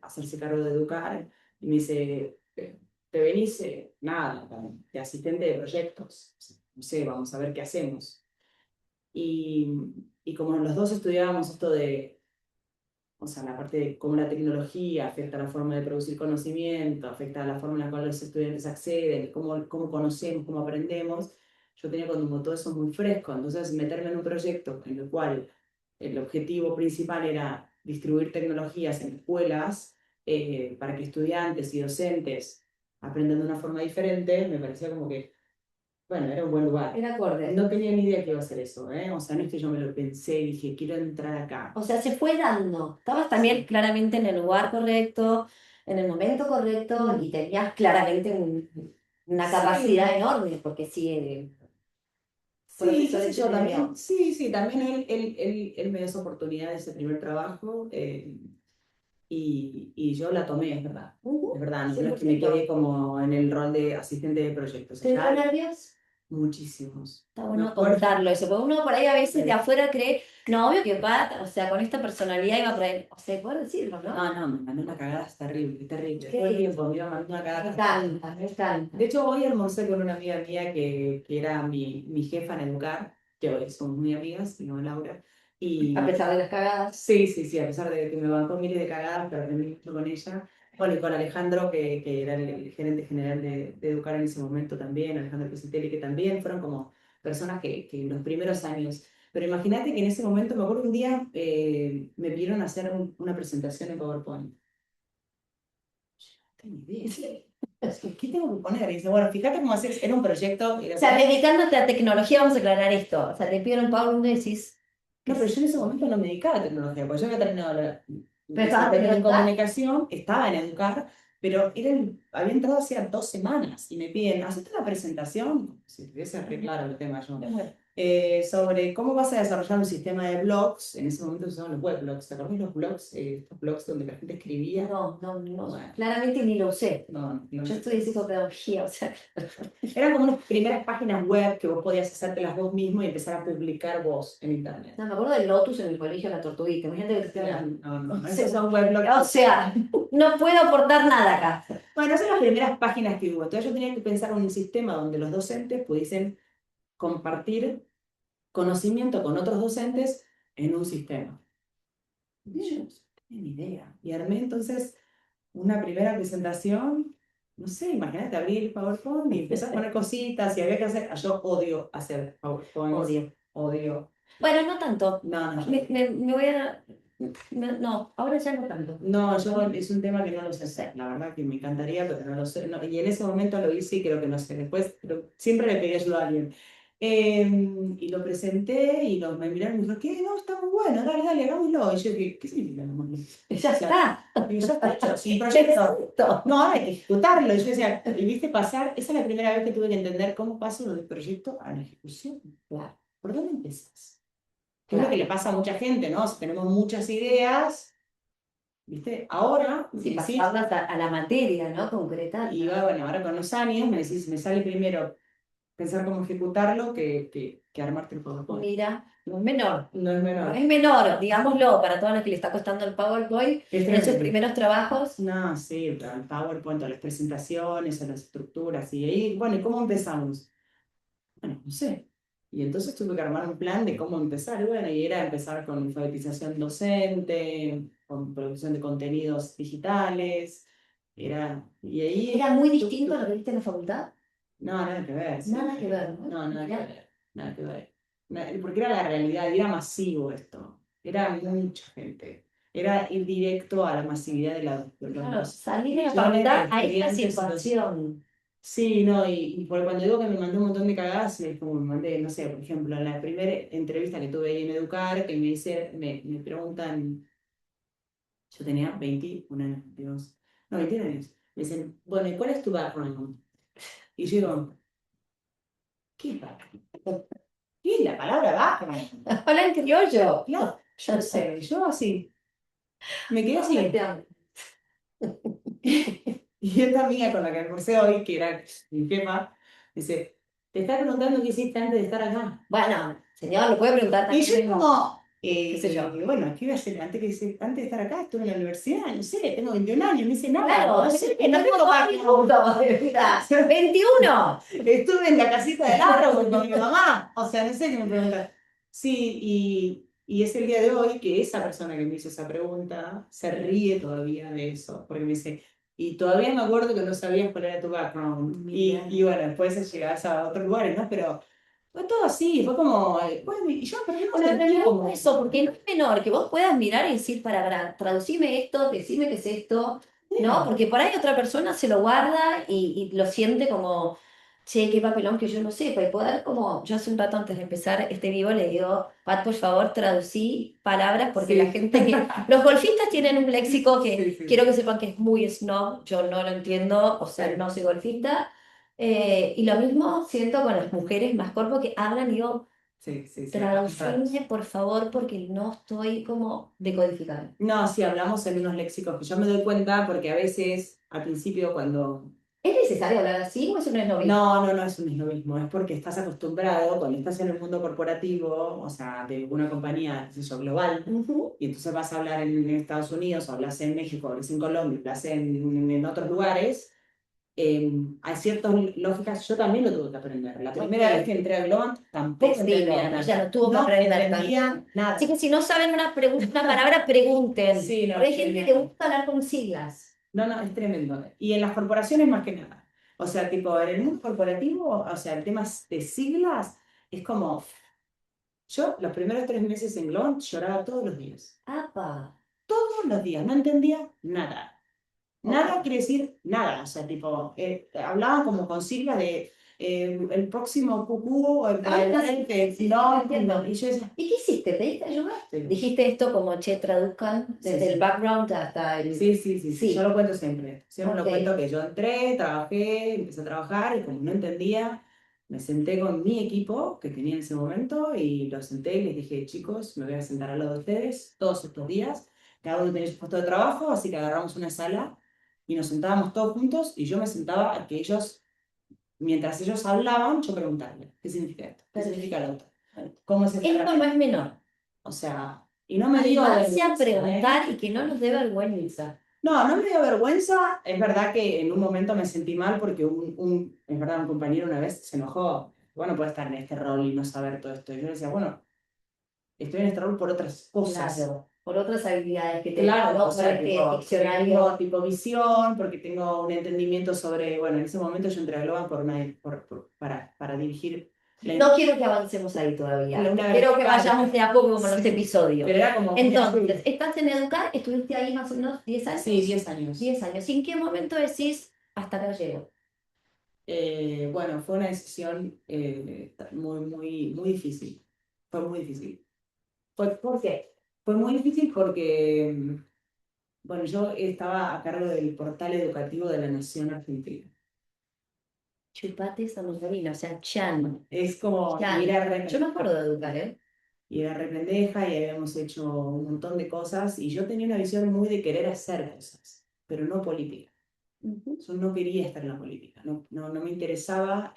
hacerse cargo de Educar y me dice, ¿te venís? Nada, de asistente de proyectos. No sé, vamos a ver qué hacemos. Y, y como los dos estudiábamos esto o sea, la parte de cómo la tecnología afecta la forma de producir conocimiento, afecta la forma en la cual los estudiantes acceden, cómo conocemos, cómo aprendemos, yo tenía como todo eso muy fresco. Entonces, meterme en un proyecto en el cual el objetivo principal era distribuir tecnologías en escuelas para que estudiantes y docentes aprendan de una forma diferente, me parecía como que bueno, era un buen lugar.
Era acorde.
No tenía ni idea que iba a ser eso, ¿eh? O sea, no es que yo me lo pensé y dije, quiero entrar acá.
O sea, se fue dando. Estabas también
Sí.
claramente en el lugar correcto, en el momento correcto y tenías claramente una
Sí,
capacidad enorme, porque sí,
sí, qué sé
profesores se
yo,
te
también,
dio.
sí, también él me dio esa oportunidad de ese primer trabajo y yo la tomé, es verdad, no es que me
100%.
quedé como en el rol de asistente de proyectos.
¿Te dio
Allá
nervios?
muchísimos.
Está
Me
bueno
acuerdo.
contarlo eso, porque uno por ahí a veces
Sí.
de afuera cree, no, obvio que va, o sea, con esta personalidad iba por ahí, o sea, poder decirlo, ¿no?
No, me mandó una cagada, es terrible, terrible.
¿Qué?
Todo el tiempo me iba mandando una
Me
cagada.
encanta, me encanta.
De hecho, hoy almorcé con una amiga mía que era mi jefa en Educar, que hoy somos muy amigas, se llama Laura,
A pesar de las cagadas.
Sí, sí, sí, a pesar de que me bancó miles de cagadas, pero aprendí mucho con ella. Bueno, y con Alejandro, que era el gerente general de Educar en ese momento también, Alejandro Pisitelli, que también fueron como personas que en los primeros años. Pero imagínate que en ese momento, me acuerdo un día me pidieron hacer una presentación en PowerPoint. Yo no tengo idea. ¿Qué tengo que poner? Y dice, bueno, fíjate cómo haces, era un proyecto.
O sea, dedicándote a tecnología, vamos a aclarar esto. O sea, te pidieron PowerPoint y decís,
No, pero yo en ese momento no me dedicaba a tecnología, porque yo había terminado la
pero estabas en
licenciatura en
Educar.
comunicación, estaba en Educar, pero había entrado hacía 2 semanas y me piden, ¿hacete una presentación? Como si tuviese re claro el tema yo. Sobre cómo vas a desarrollar un sistema de blogs. En ese momento se usaban los webblogs, ¿te acuerdas de los blogs? Estos blogs donde la gente escribía.
No,
Bueno,
claramente ni lo usé.
no, no.
Yo estudié psicopedagogía, o sea.
Eran como unas primeras páginas web que vos podías hacértelas vos mismo y empezar a publicar vos en internet.
No, me acuerdo del Lotus en el colegio La Tortuguita. Imagínate que te estoy hablando.
No,
Sí.
esos son weblogs.
O sea, no puedo aportar nada acá.
Bueno, esas son las primeras páginas que hubo. Entonces yo tenía que pensar en un sistema donde los docentes pudiesen compartir conocimiento con otros docentes en un sistema. Y yo no tenía ni idea. Y armé entonces una primera presentación, no sé, imagínate abrir PowerPoint y empezar a poner cositas y había que hacer. Yo odio hacer PowerPoint. Odio.
Bueno, no tanto.
No, no,
Me voy a. No, ahora ya no tanto.
no, yo es un tema que no lo sé hacer, la verdad que me encantaría, pero no lo sé. Y en ese momento lo hice y creo que no sé. Después, pero siempre le pedí ayuda a alguien. Y lo presenté y me miraron y me dijeron, ¿qué? No, está muy bueno, dale, dale, hagámoslo. Y yo dije, ¿qué significa hagámoslo?
Ya está.
Digo, ya está hecho, sin proyecto. No, ahora hay que ejecutarlo. Y yo decía, y viste pasar, esa es la primera vez que tuve que entender cómo paso del proyecto a la ejecución.
Claro.
¿Por dónde empiezas? Que es lo que le pasa a mucha gente, ¿no? Si tenemos muchas ideas, ¿viste? Ahora,
Sí,
decís,
pasarlas a la materia, ¿no? Concretar.
y bueno, ahora con los años me decís, me sale primero pensar cómo ejecutarlo que armarte el PowerPoint.
Mira, no es menor.
No es menor.
No es menor, digámoslo, para todos los que le está costando el PowerPoint, en sus primeros trabajos.
No, sí, pero el PowerPoint, a las presentaciones, a las estructuras, y ahí, bueno, ¿y cómo empezamos? Bueno, no sé. Y entonces tuve que armar un plan de cómo empezar. Y bueno, y era empezar con alfabetización docente, con producción de contenidos digitales. Y ahí.
¿Era muy distinto a lo que viste en la facultad?
No, nada que ver. Sí.
Nada que ver, ¿no?
No, nada que ver. Nada que ver. Porque era la realidad, y era masivo esto. Era mucha gente. Era ir directo a la masividad de
Claro,
los
salir de la
millones de
facultad a esta
estudiantes.
situación.
Sí, no, y por cuando digo que me mandé un montón de cagadas, es como me mandé, no sé, por ejemplo, en la primera entrevista que tuve ahí en Educar, que me preguntan, yo tenía 21 años, 22, no, 21 años, me dicen, bueno, ¿y cuál es tu background? Y yo digo, ¿qué es background? ¿Qué es la palabra background?
Hola en criollo.
No, yo no sé, yo así, me quedé así. Y esta amiga con la que almorcé hoy, que era mi jefa, dice, te está preguntando qué hiciste antes de estar acá.
Bueno, señor, lo puede preguntar
Y
también.
yo como,
¿Qué sé yo?
bueno, ¿qué voy a hacer antes de estar acá? Estuve en la universidad, no sé, tengo 21 años, no hice nada.
Claro,
No sé, que no tengo
minutos de vida. 21.
Estuve en la casita del árbol con mi mamá, o sea, no sé qué me preguntas. Sí, y es el día de hoy que esa persona que me hizo esa pregunta se ríe todavía de eso, porque me dice, y todavía me acuerdo que no sabías cuál era tu background. Y bueno, después llegás a otros lugares, ¿no? Pero fue todo así, fue como, bueno, y yo, pero no
Bueno, en realidad
como
es eso, porque no es menor que vos puedas mirar y decir, para, traducime esto, decime qué es esto, ¿no? Porque por ahí otra persona se lo guarda y lo siente como, che, qué papelón que yo no sepa. Y poder como, yo hace un rato antes de empezar este vivo le digo, Pat, por favor, traducí palabras, porque la gente que... Los golfistas tienen un léxico que quiero que sepan que es muy snob, yo no lo entiendo, o sea, no soy golfista. Y lo mismo siento con las mujeres más cuerpo que hablan y digo,
Sí, sí, sí.
traducirme, por favor, porque no estoy como decodificando.
No, sí, hablamos en unos léxicos que yo me doy cuenta porque a veces, al principio, cuando...
¿Es necesario hablar así o eso no es novedad?
No es un mismo, es porque estás acostumbrado, cuando estás en el mundo corporativo, o sea, de una compañía, qué sé yo, global, y entonces vas a hablar en Estados Unidos, o hablas en México, hablas en Colombia, hablas en otros lugares, Hay ciertas lógicas, yo también lo tuve que aprender. La primera
Ok.
vez que entré a Globant tampoco
Testigo,
entendía
ella
nada.
no tuvo que
No
aprender tanto.
entendía
Así
nada.
que si no saben una palabra, pregunten.
Sí, no,
Porque hay
es
gente que le
tremendo.
gusta hablar con siglas.
No, no, es tremendo. Y en las corporaciones más que nada. O sea, tipo, en el mundo corporativo, o sea, el tema de siglas es como, yo los primeros 3 meses en Globant lloraba todos los días.
¡Apa!
Todos los días, no entendía nada. Nada
Ok.
quiere decir nada, o sea, tipo, hablaba como con siglas de el próximo cucú o el
Ah,
presidente,
sí, sí,
no,
entiendo.
y yo decía,
¿Y qué hiciste? ¿Pediste ayuda?
sí,
Dijiste esto como, che, traduzcan
sí,
desde el
sí,
background hasta el...
sí, sí, sí, sí, yo
Sí,
lo cuento siempre, siempre
ok.
lo cuento que yo entré, trabajé, empecé a trabajar y como no entendía, me senté con mi equipo que tenía en ese momento y los senté y les dije, chicos, me voy a sentar al lado de ustedes todos estos días, cada uno tenía su puesto de trabajo, así que agarramos una sala y nos sentábamos todos juntos y yo me sentaba a que ellos, mientras ellos hablaban, yo preguntarle, ¿qué significa esto? ¿Qué significa lo otro? ¿Cómo es esta
Esto no es
herramienta?
menor.
O sea, y no me dio
Animarse a
vergüenza, ¿eh?
preguntar y que no nos dé vergüenza.
No, no me dio vergüenza. Es verdad que en un momento me sentí mal porque es verdad, un compañero una vez se enojó. Bueno, puede estar en este rol y no saber todo esto. Y yo le decía, bueno, estoy en este rol por otras cosas.
Claro, por otras habilidades que tengo,
Claro, o
no por
sea,
este
tipo, porque tengo
diccionario.
tipo visión, porque tengo un entendimiento sobre, bueno, en ese momento yo entré a Globan para dirigir
No quiero que avancemos ahí todavía.
una
Quiero que
vertical.
vayamos de a poco como en los
Sí,
episodios.
pero era como muy
Entonces,
así.
¿estás en Educar? ¿Estuviste ahí más o menos 10 años?
Sí, 10 años.
10 años. ¿Y en qué momento decís hasta acá llego?
Bueno, fue una decisión muy, muy, muy difícil. Fue muy difícil. ¿Por qué? Fue muy difícil porque, bueno, yo estaba a cargo del portal educativo de la Nación Argentina.
Chupate esa mandarina, o sea, Chan.
Es como,
Chan. Yo me acuerdo de Educar, ¿eh?
y era re pendeja y habíamos hecho un montón de cosas y yo tenía una visión muy de querer hacer cosas, pero no política.
Ujú.
Yo no quería estar en la política, no me interesaba.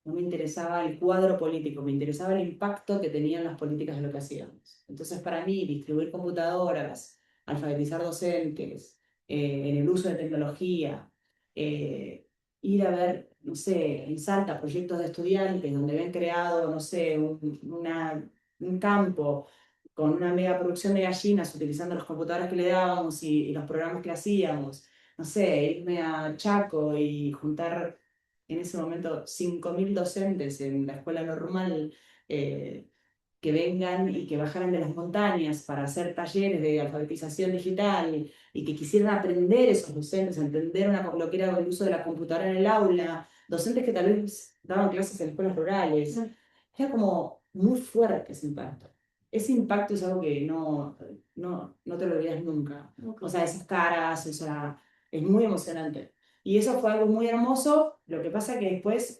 No me interesaba el cuadro político, me interesaba el impacto que tenían las políticas de lo que hacíamos. Entonces, para mí, distribuir computadoras, alfabetizar docentes, en el uso de tecnología, eh, ir a ver, no sé, en Salta, proyectos de estudiantes donde habían creado, no sé, un campo con una mega producción de gallinas utilizando las computadoras que le dábamos y los programas que hacíamos. No sé, irme a Chaco y juntar en ese momento 5.000 docentes en la escuela normal eh, que vengan y que bajaran de las montañas para hacer talleres de alfabetización digital y que quisieran aprender esos docentes, entender lo que era el uso de la computadora en el aula, docentes que tal vez daban clases en escuelas rurales. Era como muy fuerte ese impacto. Ese impacto es algo que no te lo olvidas nunca. O sea, esas caras, o sea, es muy emocionante. Y eso fue algo muy hermoso, lo que pasa que después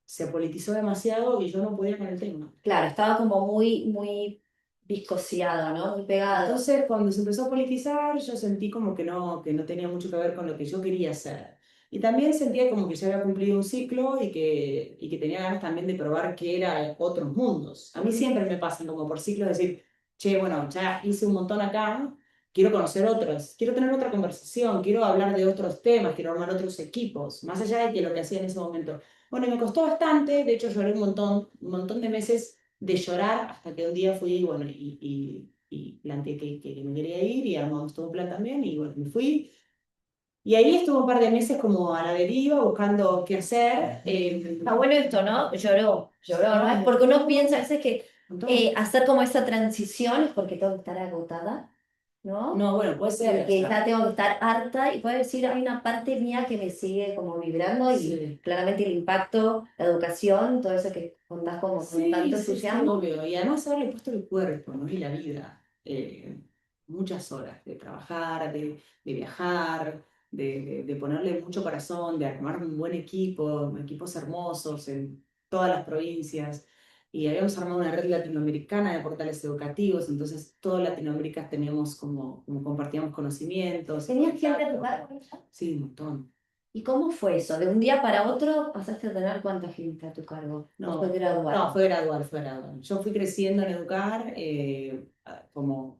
se politizó demasiado y yo no podía con el tema.
Claro, estaba como muy, muy viscosiado, ¿no? Muy pegado.
Entonces, cuando se empezó a politizar, yo sentí como que no tenía mucho que ver con lo que yo quería hacer. Y también sentía como que ya había cumplido un ciclo y que tenía ganas también de probar qué era otros mundos. A mí siempre me pasan como por ciclos decir, che, bueno, ya hice un montón acá, quiero conocer otros, quiero tener otra conversación, quiero hablar de otros temas, quiero armar otros equipos, más allá de que lo que hacía en ese momento. Bueno, y me costó bastante, de hecho lloré un montón de meses de llorar hasta que un día fui, bueno, y planteé que me quería ir y armamos todo un plan también y bueno, me fui. Y ahí estuve un par de meses como a la deriva buscando qué hacer.
Está bueno esto, ¿no? Lloró, ¿no? Es porque uno piensa a veces que hacer como esa transición es porque tengo que estar agotada, ¿no?
No, bueno, puede ser.
Que ya tengo que estar harta y puedo decir, hay una parte mía que me sigue como vibrando y
Sí.
claramente el impacto, la educación, todo eso que contás como con
Sí,
tanto
sí, sí,
entusiasmo.
obvio. Y además haberle puesto el cuerpo, ¿no? Y la vida. Muchas horas de trabajar, de viajar, de ponerle mucho corazón, de armar un buen equipo, equipos hermosos en todas las provincias. Y habíamos armado una red latinoamericana de portales educativos, entonces toda Latinoamérica teníamos como compartíamos conocimientos.
¿Tenías gente a tu cargo?
Sí, un montón.
¿Y cómo fue eso? ¿De un día para otro pasaste a tener cuánta gente a tu cargo? ¿O fue
No,
gradual?
no, fue gradual, fue gradual. Yo fui creciendo en educar como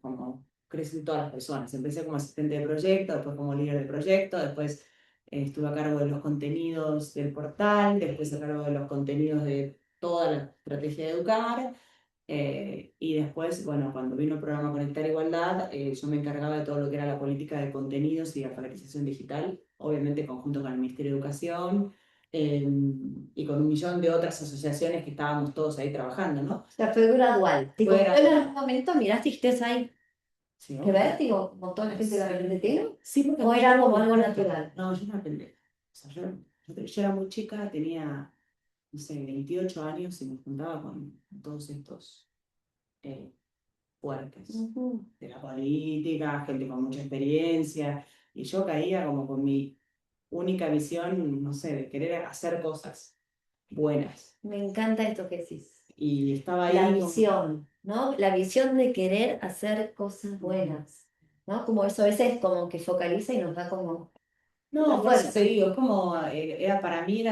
crecen todas las personas. Empecé como asistente de proyecto, después como líder de proyecto, después estuve a cargo de los contenidos del portal, después a cargo de los contenidos de toda la estrategia de educar. Y después, bueno, cuando vino el programa Conectar Igualdad, yo me encargaba de todo lo que era la política de contenidos y alfabetización digital, obviamente conjunto con el Ministerio de Educación eh, y con un millón de otras asociaciones que estábamos todos ahí trabajando, ¿no?
O sea, fue gradual. ¿Te
Fue
costó en
gradual.
algún momento, miraste y ustedes ahí,
Sí,
qué
obvio.
vértigo, como toda la gente de repente tiene?
Sí, porque
¿O era como algo natural?
no, yo era pendeja. O sea, yo era muy chica, tenía, no sé, 28 años y me juntaba con todos estos eh, fuertes
Ujú.
de la política, gente con mucha experiencia, y yo caía como con mi única visión, no sé, de querer hacer cosas buenas.
Me encanta esto que decís.
Y estaba
La
ahí como...
visión, ¿no? La visión de querer hacer cosas buenas, ¿no? Como eso a veces como que focaliza y nos da como una
No, por eso te
fuerza.
digo, es como, era, para mí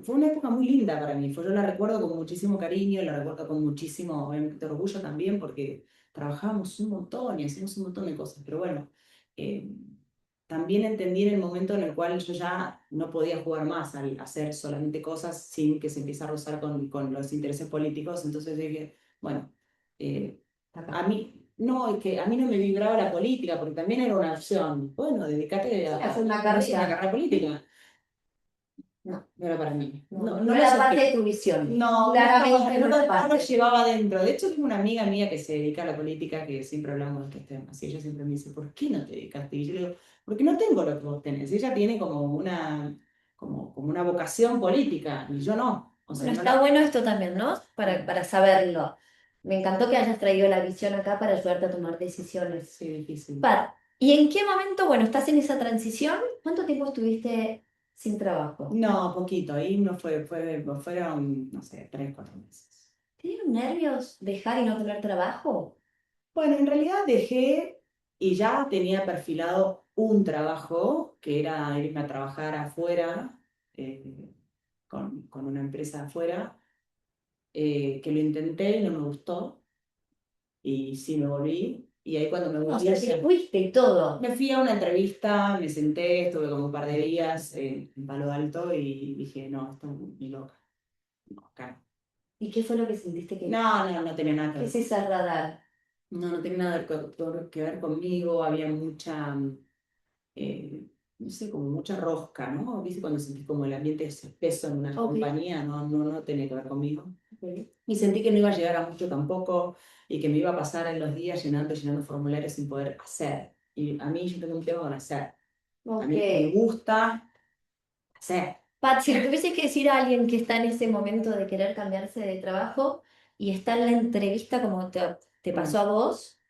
fue una época muy linda para mí, yo la recuerdo con muchísimo cariño, la recuerdo con muchísimo, obviamente, orgullo también, porque trabajábamos un montón y hacíamos un montón de cosas, pero bueno, eh, también entendí en el momento en el cual yo ya no podía jugar más al hacer solamente cosas sin que se empiece a rozar con los intereses políticos, entonces dije, bueno, eh,
Acá.
a mí, no, es que a mí no me vibraba la política, porque también era una opción. Bueno, dedícate
Sí,
a
hacer una
hacer una
carrera.
carrera política.
No,
No era para mí.
no,
No
no
me
era parte de
sentí.
tu visión.
No,
Claramente no es
no lo
parte.
llevaba dentro. De hecho, tengo una amiga mía que se dedica a la política, que siempre hablamos de estos temas. Y ella siempre me dice, ¿por qué no te dedicaste? Y yo le digo, porque no tengo lo que vos tenés. Ella tiene como una vocación política, y yo no. O sea,
Bueno,
no
está
la...
bueno esto también, ¿no? Para saberlo. Me encantó que hayas traído la visión acá para ayudarte a tomar decisiones.
Sí, difícil.
¿Y en qué momento, bueno, estás en esa transición? ¿Cuánto tiempo estuviste sin trabajo?
No, poquito. Ahí no fueron, no sé, 3, 4 meses.
¿Te dieron nervios dejar y no tener trabajo?
Bueno, en realidad dejé y ya tenía perfilado un trabajo que era irme a trabajar afuera, eh, con una empresa afuera, que lo intenté y no me gustó, y sí me volví. Y ahí cuando me
O
volví,
sea, te fuiste y todo.
me fui a una entrevista, me senté, estuve como un par de días en Palo Alto y dije, no, esto es muy loca. No, acá.
¿Y qué fue lo que sentiste que...
No tenía nada que
¿Qué
ver.
es esa radar?
No tenía nada que ver conmigo, había mucha, no sé, como mucha rosca, ¿no? ¿Viste? Cuando sentí como el ambiente es espeso en una
Ok.
compañía, no tenía que ver conmigo.
Ok.
Y sentí que no iba a llegar a mucho tampoco y que me iba a pasar en los días llenando formularios sin poder hacer. Y a mí yo tengo un tema con hacer. A
Ok.
mí me gusta hacer.
Pat, si le tuvieses que decir a alguien que está en ese momento de querer cambiarse de trabajo y está en la entrevista como te pasó
Mm,
a vos,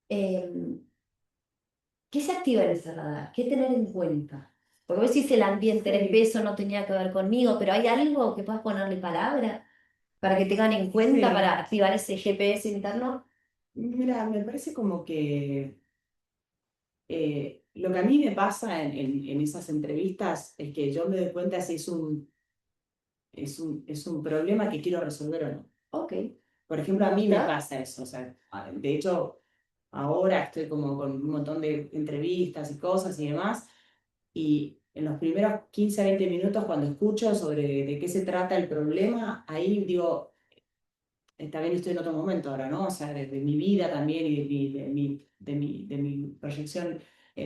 eh, ¿qué se activa en ese radar? ¿Qué tener en cuenta? Porque vos decís el ambiente, el
sí,
peso no tenía que ver conmigo, pero ¿hay algo que puedas ponerle palabra para que tengan en cuenta
sí.
para activar ese GPS interno?
Mira, me parece como que lo que a mí me pasa en esas entrevistas es que yo me doy cuenta si es un problema que quiero resolver o no.
Ok,
Por ejemplo,
me
a mí me
gusta.
pasa eso. O sea, de hecho, ahora estoy como con un montón de entrevistas y cosas y demás, y en los primeros 15 a 20 minutos, cuando escucho sobre de qué se trata el problema, ahí digo, también estoy en otro momento ahora, ¿no? O sea, de mi vida también y de mi proyección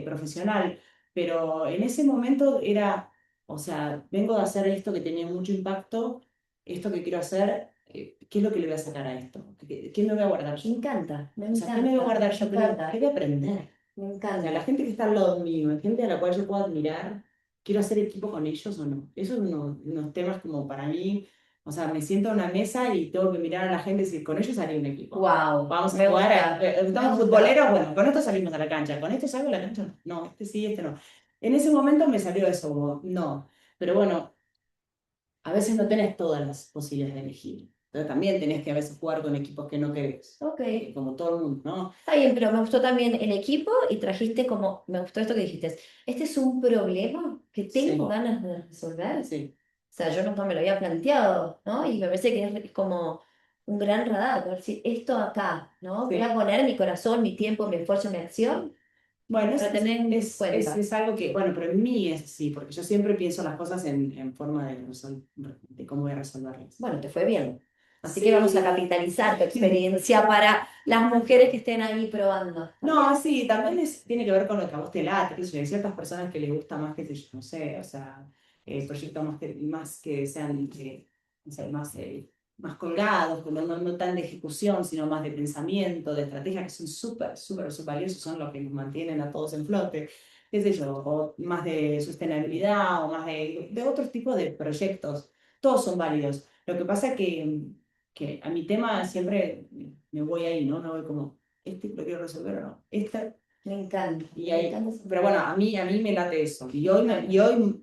profesional. Pero en ese momento era, o sea, vengo de hacer esto que tenía mucho impacto, esto que quiero hacer, ¿qué es lo que le voy a sacar a esto? ¿Qué me voy a guardar
Me
yo?
encanta, me
O sea, ¿qué me voy a
encanta,
guardar
me
yo? ¿Qué
encanta,
voy a aprender?
me
O sea, la
encanta.
gente que está al lado mío, la gente a la cual yo puedo admirar, ¿quiero hacer equipo con ellos o no? Esos son unos temas como para mí, o sea, me siento a una mesa y tengo que mirar a la gente y decir, con ellos haría un equipo.
Wow,
Vamos a
me
jugar,
gusta, me
estamos
gusta.
futboleros, bueno, con esto salimos a la cancha, con esto salgo a la cancha, no, este sí, este no. En ese momento me salió eso, como, no, pero bueno, a veces no tenés todas las posibilidades de elegir. Entonces también tenés que a veces jugar con equipos que no querés,
Ok.
como todo el mundo, ¿no?
Está bien, pero me gustó también el equipo y trajiste como, me gustó esto que dijiste, este es un problema que tengo
Sí,
ganas de resolver. O
sí.
sea, yo nunca me lo había planteado, ¿no? Y me parece que es como un gran radar, para decir, esto acá, ¿no? Voy a
Sí.
poner mi corazón, mi tiempo, mi esfuerzo, mi acción,
Bueno,
para tener en cuenta.
es algo que, bueno, pero en mí es así, porque yo siempre pienso las cosas en forma de cómo voy a resolverlas.
Bueno, te fue bien. Así que vamos a
Sí.
capitalizar tu experiencia para las mujeres que estén ahí probando.
No, sí, también tiene que ver con lo que a vos te late, qué sé yo, hay ciertas personas que les gusta más, qué sé yo, no sé, o sea, proyectos más que sean, no sé, más colgados, no tan de ejecución, sino más de pensamiento, de estrategia, que son súper valiosos, son los que nos mantienen a todos en flote, qué sé yo, o más de sostenibilidad, o más de otros tipos de proyectos, todos son válidos. Lo que pasa que a mi tema siempre me voy ahí, ¿no? No voy como lo quiero resolver o no. Y
Me
ahí,
encanta esa
pero bueno,
palabra.
a mí me late eso.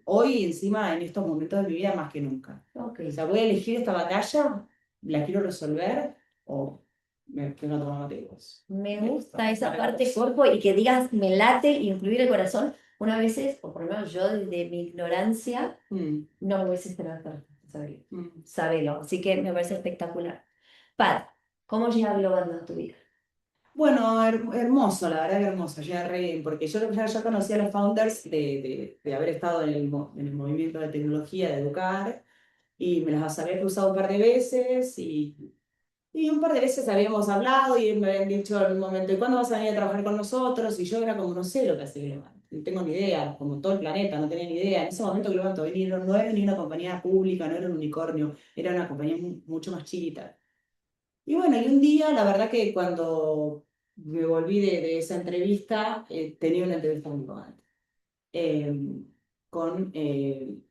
Hoy encima, en estos momentos de mi vida, más que nunca.
Ok.
O sea, voy a elegir esta batalla, la quiero resolver o me tengo que tomar motivos.
Me
Listo,
gusta esa
vale,
parte
pues.
cuerpo y que digas me late, incluir el corazón. Una vez, o por lo menos yo desde mi ignorancia,
Mm,
no me hubiese esperado saberlo.
mm.
Sabelo. Así que me parece espectacular. Pat, ¿cómo llega globando en tu vida?
Bueno, hermoso, la verdad que hermoso, ya re bien, porque yo ya conocí a los founders de haber estado en el movimiento de tecnología, de educar, y me las había cruzado un par de veces, y un par de veces habíamos hablado y me habían dicho en un momento, ¿y cuándo vas a venir a trabajar con nosotros? Y yo era como, no sé lo que hace Globant, no tengo ni idea, como todo el planeta, no tenía ni idea. En ese momento Globant todavía no era ni una compañía pública, no era un unicornio, era una compañía mucho más chiquita. Y bueno, y un día, la verdad que cuando me volví de esa entrevista, tenía una entrevista con Globant eh, con el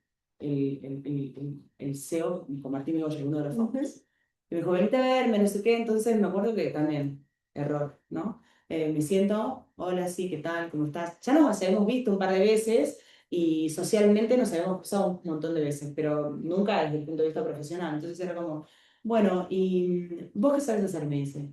CEO, con Martín Migoya, uno de los
Ujú.
founders. Y me dijo, venite a verme, no sé qué, entonces me acuerdo que también, error, ¿no? Me siento, hola, sí, ¿qué tal? ¿Cómo estás? Ya nos habíamos visto un par de veces y socialmente nos habíamos cruzado un montón de veces, pero nunca desde el punto de vista profesional. Entonces era como, bueno, ¿y vos qué sabes hacer? Me dice.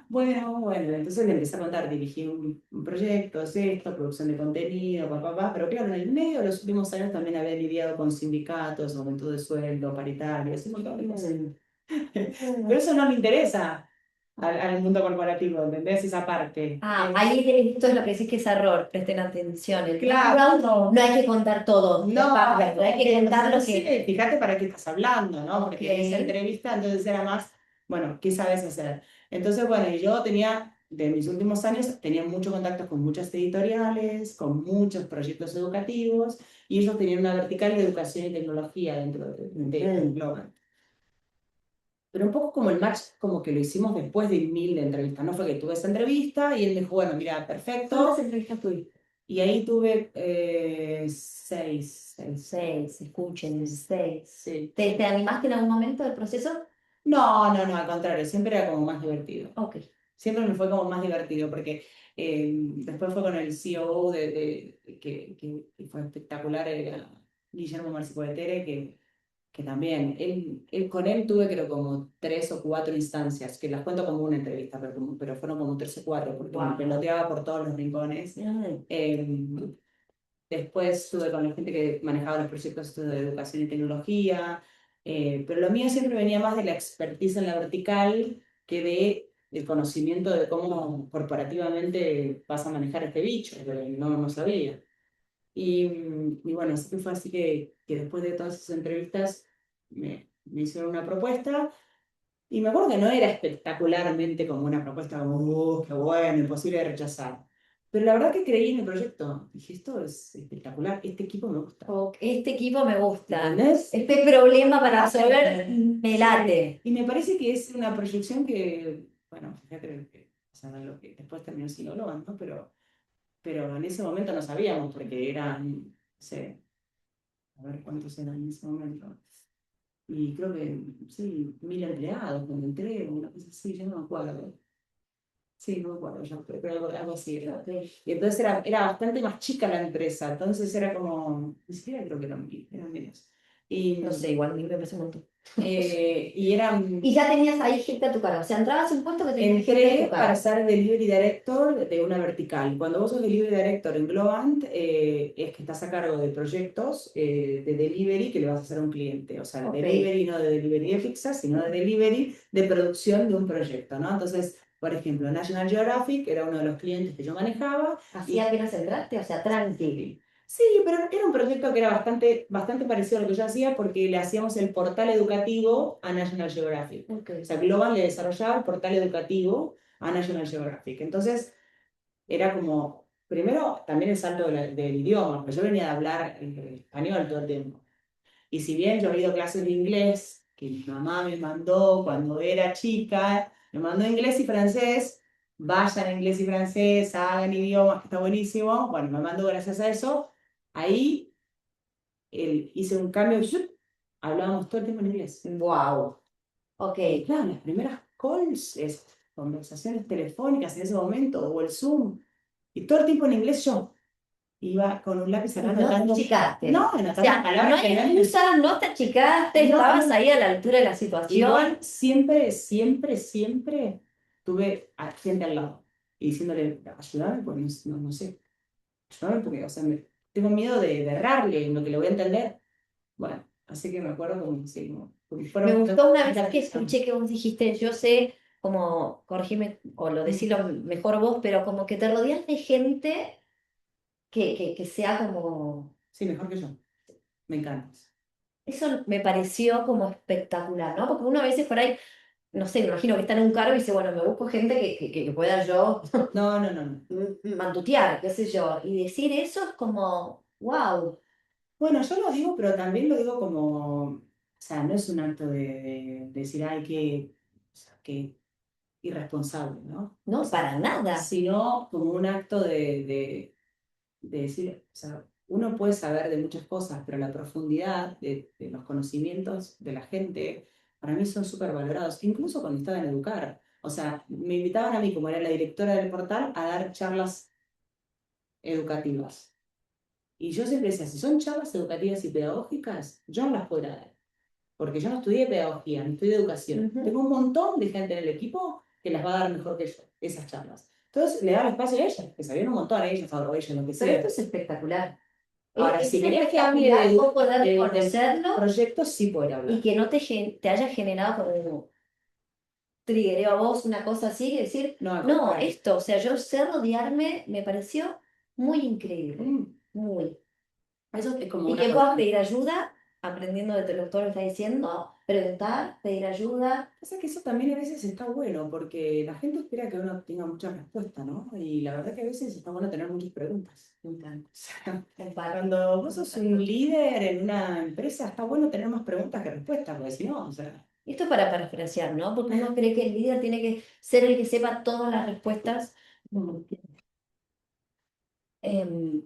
Bueno, entonces le empecé a contar, dirigí un proyecto, es esto, producción de contenido, pero claro, en el medio de los últimos años también había lidiado con sindicatos, aumento de sueldo, paritarios, un montón de cosas. Pero eso no le interesa al mundo corporativo, ¿entendés? Esa parte.
Ah, esto es lo que decís que es error, presten atención. El background
Claro,
no hay que contar todo, el
no,
background, hay que contar lo
sí,
que...
fíjate para qué estás hablando, ¿no?
Ok.
Porque en esa entrevista entonces era más, bueno, ¿qué sabes hacer? Entonces, bueno, y yo tenía, de mis últimos años, tenía mucho contacto con muchas editoriales, con muchos proyectos educativos, y ellos tenían una vertical de educación y tecnología dentro de Globant. Pero un poco como el match, como que lo hicimos después de 1000 entrevistas, no fue que tuve esa entrevista y él me dijo, bueno, mira,
¿Cuántas
perfecto,
entrevistas tuviste?
y ahí tuve seis.
Seis, escuchen,
Sí,
seis.
sí.
¿Te animaste en algún momento del proceso?
No, al contrario, siempre era como más divertido.
Ok.
Siempre me fue como más divertido porque después fue con el COO que fue espectacular, era Guillermo Marcipuetere, que también, con él tuve creo como 3 o 4 instancias, que las cuento como una entrevista, pero fueron como 3 o 4, porque me
Wow.
peloteaba por todos los rincones. Después estuve con la gente que manejaba los proyectos de educación y tecnología, pero lo mío siempre venía más de la expertise en la vertical que de el conocimiento de cómo corporativamente vas a manejar este bicho, que no sabía. Y bueno, así que fue así que después de todas esas entrevistas me hicieron una propuesta y me acuerdo que no era espectacularmente como una propuesta como, qué bueno, imposible de rechazar. Pero la verdad que creí en el proyecto. Dije, esto es espectacular, este equipo me gusta.
Ok, este equipo me gusta.
¿Entendés?
Este problema para resolver me late.
Y me parece que es una proyección que, bueno, fíjate que, o sea, lo que después terminó siendo Logan, ¿no? Pero en ese momento no sabíamos, porque eran, no sé, a ver cuántos eran en ese momento. Y creo que, sí, 1000 empleados cuando entré, una cosa así, ya no me acuerdo. Sí, no me acuerdo ya, pero algo así era.
Ok.
Y entonces era bastante más chica la empresa, entonces era como, ni siquiera creo que eran 1000, eran menos. Y
No sé, igual a mí me parece un montón.
Y eran
Y ya tenías ahí gente a tu cargo. O sea, entrabas a un puesto que tenías gente a
Entré
tu
para
cargo.
ser delivery director de una vertical. Cuando vos sos delivery director en Globant, es que estás a cargo de proyectos de delivery que le vas a hacer a un cliente. O sea,
Ok.
delivery no de delivery de pizza, sino de delivery de producción de un proyecto, ¿no? Entonces, por ejemplo, National Geographic era uno de los clientes que yo manejaba
Así
y
apenas entraste, o sea, tranqui.
sí, pero era un proyecto que era bastante parecido a lo que yo hacía porque le hacíamos el portal educativo a National Geographic.
Ok.
O sea, Global le desarrollaba el portal educativo a National Geographic. Entonces, era como, primero, también el salto del idioma, porque yo venía de hablar español todo el tiempo. Y si bien yo he ido a clases de inglés, que mi mamá me mandó cuando era chica, me mandó inglés y francés, vayan a inglés y francés, hagan idiomas, que está buenísimo. Bueno, me mandó gracias a eso. Ahí hice un cambio, hablábamos todo el tiempo en inglés.
Wow. Ok.
Y claro, las primeras calls, conversaciones telefónicas en ese momento, o el Zoom, y todo el tiempo en inglés yo iba con un lápiz
Y
acá
no te
anotando,
achicaste.
no,
O
anotando
sea, no
palabras que
hay
no
excusa, no te achicaste,
no,
estabas
no.
ahí a la altura de la situación.
Igual siempre tuve a gente al lado y diciéndole, ayúdame, pues no sé, ayúdame porque, o sea, tengo miedo de errarle en lo que le voy a entender. Bueno, así que me acuerdo como, sí, como si
Me
fueron
gustó una vez que
gracias.
escuché que vos dijiste, yo sé, como, corregime, o lo decís lo mejor vos, pero como que te rodeas de gente que sea como...
Sí, mejor que yo, me encanta.
Eso me pareció como espectacular, ¿no? Porque uno a veces por ahí, no sé, me imagino que está en un cargo y dice, bueno, me busco gente que pueda yo
No.
mantutear, qué sé yo. Y decir eso es como, wow,
Bueno, yo lo digo, pero también lo digo como, o sea, no es un acto de decir, ay, o sea, qué irresponsable, ¿no? O
no,
sea,
para nada.
sino como un acto de decir, o sea, uno puede saber de muchas cosas, pero la profundidad de los conocimientos de la gente, para mí son súper valorados, incluso cuando estaba en Educar. O sea, me invitaban a mí, como era la directora del portal, a dar charlas educativas. Y yo siempre decía, si son charlas educativas y pedagógicas, yo no las puedo dar, porque yo no estudié pedagogía, no estudié educación.
Ujú.
Tengo un montón de gente en el equipo que las va a dar mejor que yo, esas charlas. Entonces, le daba espacio a ellas, que sabían un montón a ellas o ellos, lo que
Pero
sea.
esto es espectacular.
Ahora, si
Es
querías que hable
espectacular vos poder
del
conocerlo
proyecto, sí poder
y
hablar.
que no te haya generado como triggereo a vos una cosa así y decir,
No, al
no,
contrario.
esto, o sea, yo sé rodearme, me pareció muy increíble,
Mm,
muy.
Eso es como
Y
una
que puedas
cuestión.
pedir ayuda, aprendiendo de lo que todo lo está diciendo, preguntar, pedir ayuda.
Pasa que eso también a veces está bueno, porque la gente espera que uno tenga muchas respuestas, ¿no? Y la verdad que a veces está bueno tener muchas preguntas.
Me encanta.
O sea,
Comparto.
cuando vos sos un líder en una empresa, está bueno tener más preguntas que respuestas, porque si no, o sea,
Y esto es para parafrasear, ¿no? Porque uno cree que el líder tiene que ser el que sepa todas las respuestas, em,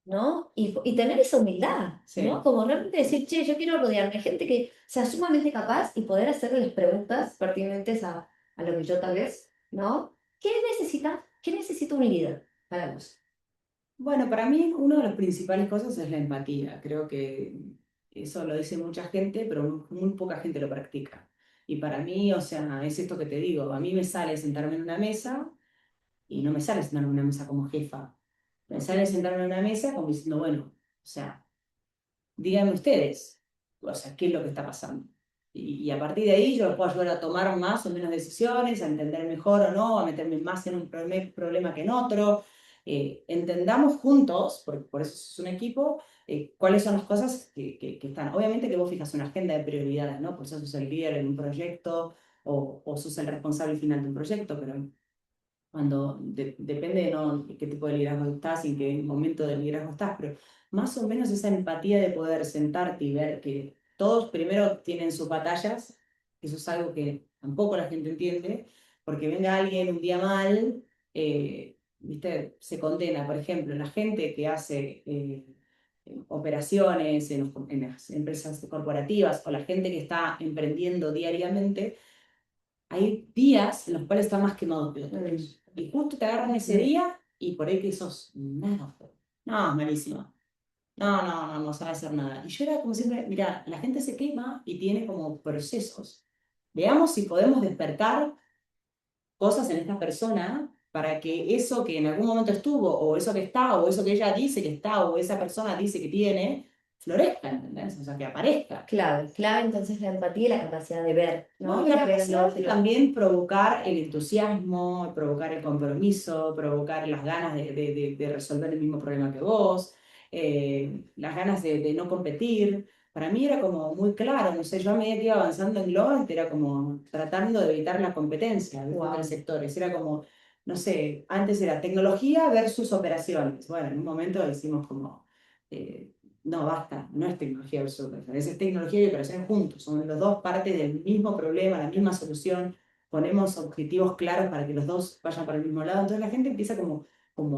¿no? Y tener esa humildad, ¿no?
sí.
Como realmente decir, che, yo quiero rodearme de gente que sea sumamente capaz y poder hacerles preguntas pertinentes a lo que yo tal vez, ¿no? ¿Qué necesita? ¿Qué necesita un líder para vos?
Bueno, para mí una de las principales cosas es la empatía. Creo que eso lo dice mucha gente, pero muy poca gente lo practica. Y para mí, o sea, es esto que te digo, a mí me sale sentarme en una mesa y no me sale sentarme en una mesa como jefa. Me sale sentarme en una mesa como diciendo, bueno, o sea, díganme ustedes, o sea, qué es lo que está pasando. Y a partir de ahí yo los puedo ayudar a tomar más o menos decisiones, a entender mejor o no, a meterme más en un problema que en otro. Entendamos juntos, porque por eso es un equipo, cuáles son las cosas que están. Obviamente que vos fijas una agenda de prioridades, ¿no? Por eso sos el líder en un proyecto o sos el responsable final de un proyecto, pero cuando depende de ¿no? qué tipo de liderazgo estás y en qué momento del liderazgo estás, pero más o menos esa empatía de poder sentarte y ver que todos primero tienen sus batallas, eso es algo que tampoco la gente entiende, porque venga alguien un día mal, ¿viste? Se condena, por ejemplo, la gente que hace operaciones en las empresas corporativas o la gente que está emprendiendo diariamente, hay días en los cuales está más quemado que otros. Y justo te agarran ese día y por ahí que sos nada. No, malísimo. no sabe hacer nada. Y yo era como siempre, mira, la gente se quema y tiene como procesos. Veamos si podemos despertar cosas en esta persona para que eso que en algún momento estuvo, o eso que está, o eso que ella dice que está, o esa persona dice que tiene, florezca, ¿entendés? O sea, que aparezca.
Clave entonces la empatía y la capacidad de ver,
No,
¿no?
y la
Ver al
capacidad de
otro.
también provocar el entusiasmo, provocar el compromiso, provocar las ganas de resolver el mismo problema que vos, las ganas de no competir. Para mí era como muy claro, no sé, yo a medida que iba avanzando en Globant era como tratando de evitar la competencia, ¿viste? Entre
Wow.
sectores. Era como, no sé, antes era tecnología versus operaciones. Bueno, en un momento decimos como, eh, no, basta, no es tecnología versus operaciones, es tecnología y operación juntos, son los dos partes del mismo problema, la misma solución, ponemos objetivos claros para que los dos vayan para el mismo lado, entonces la gente empieza como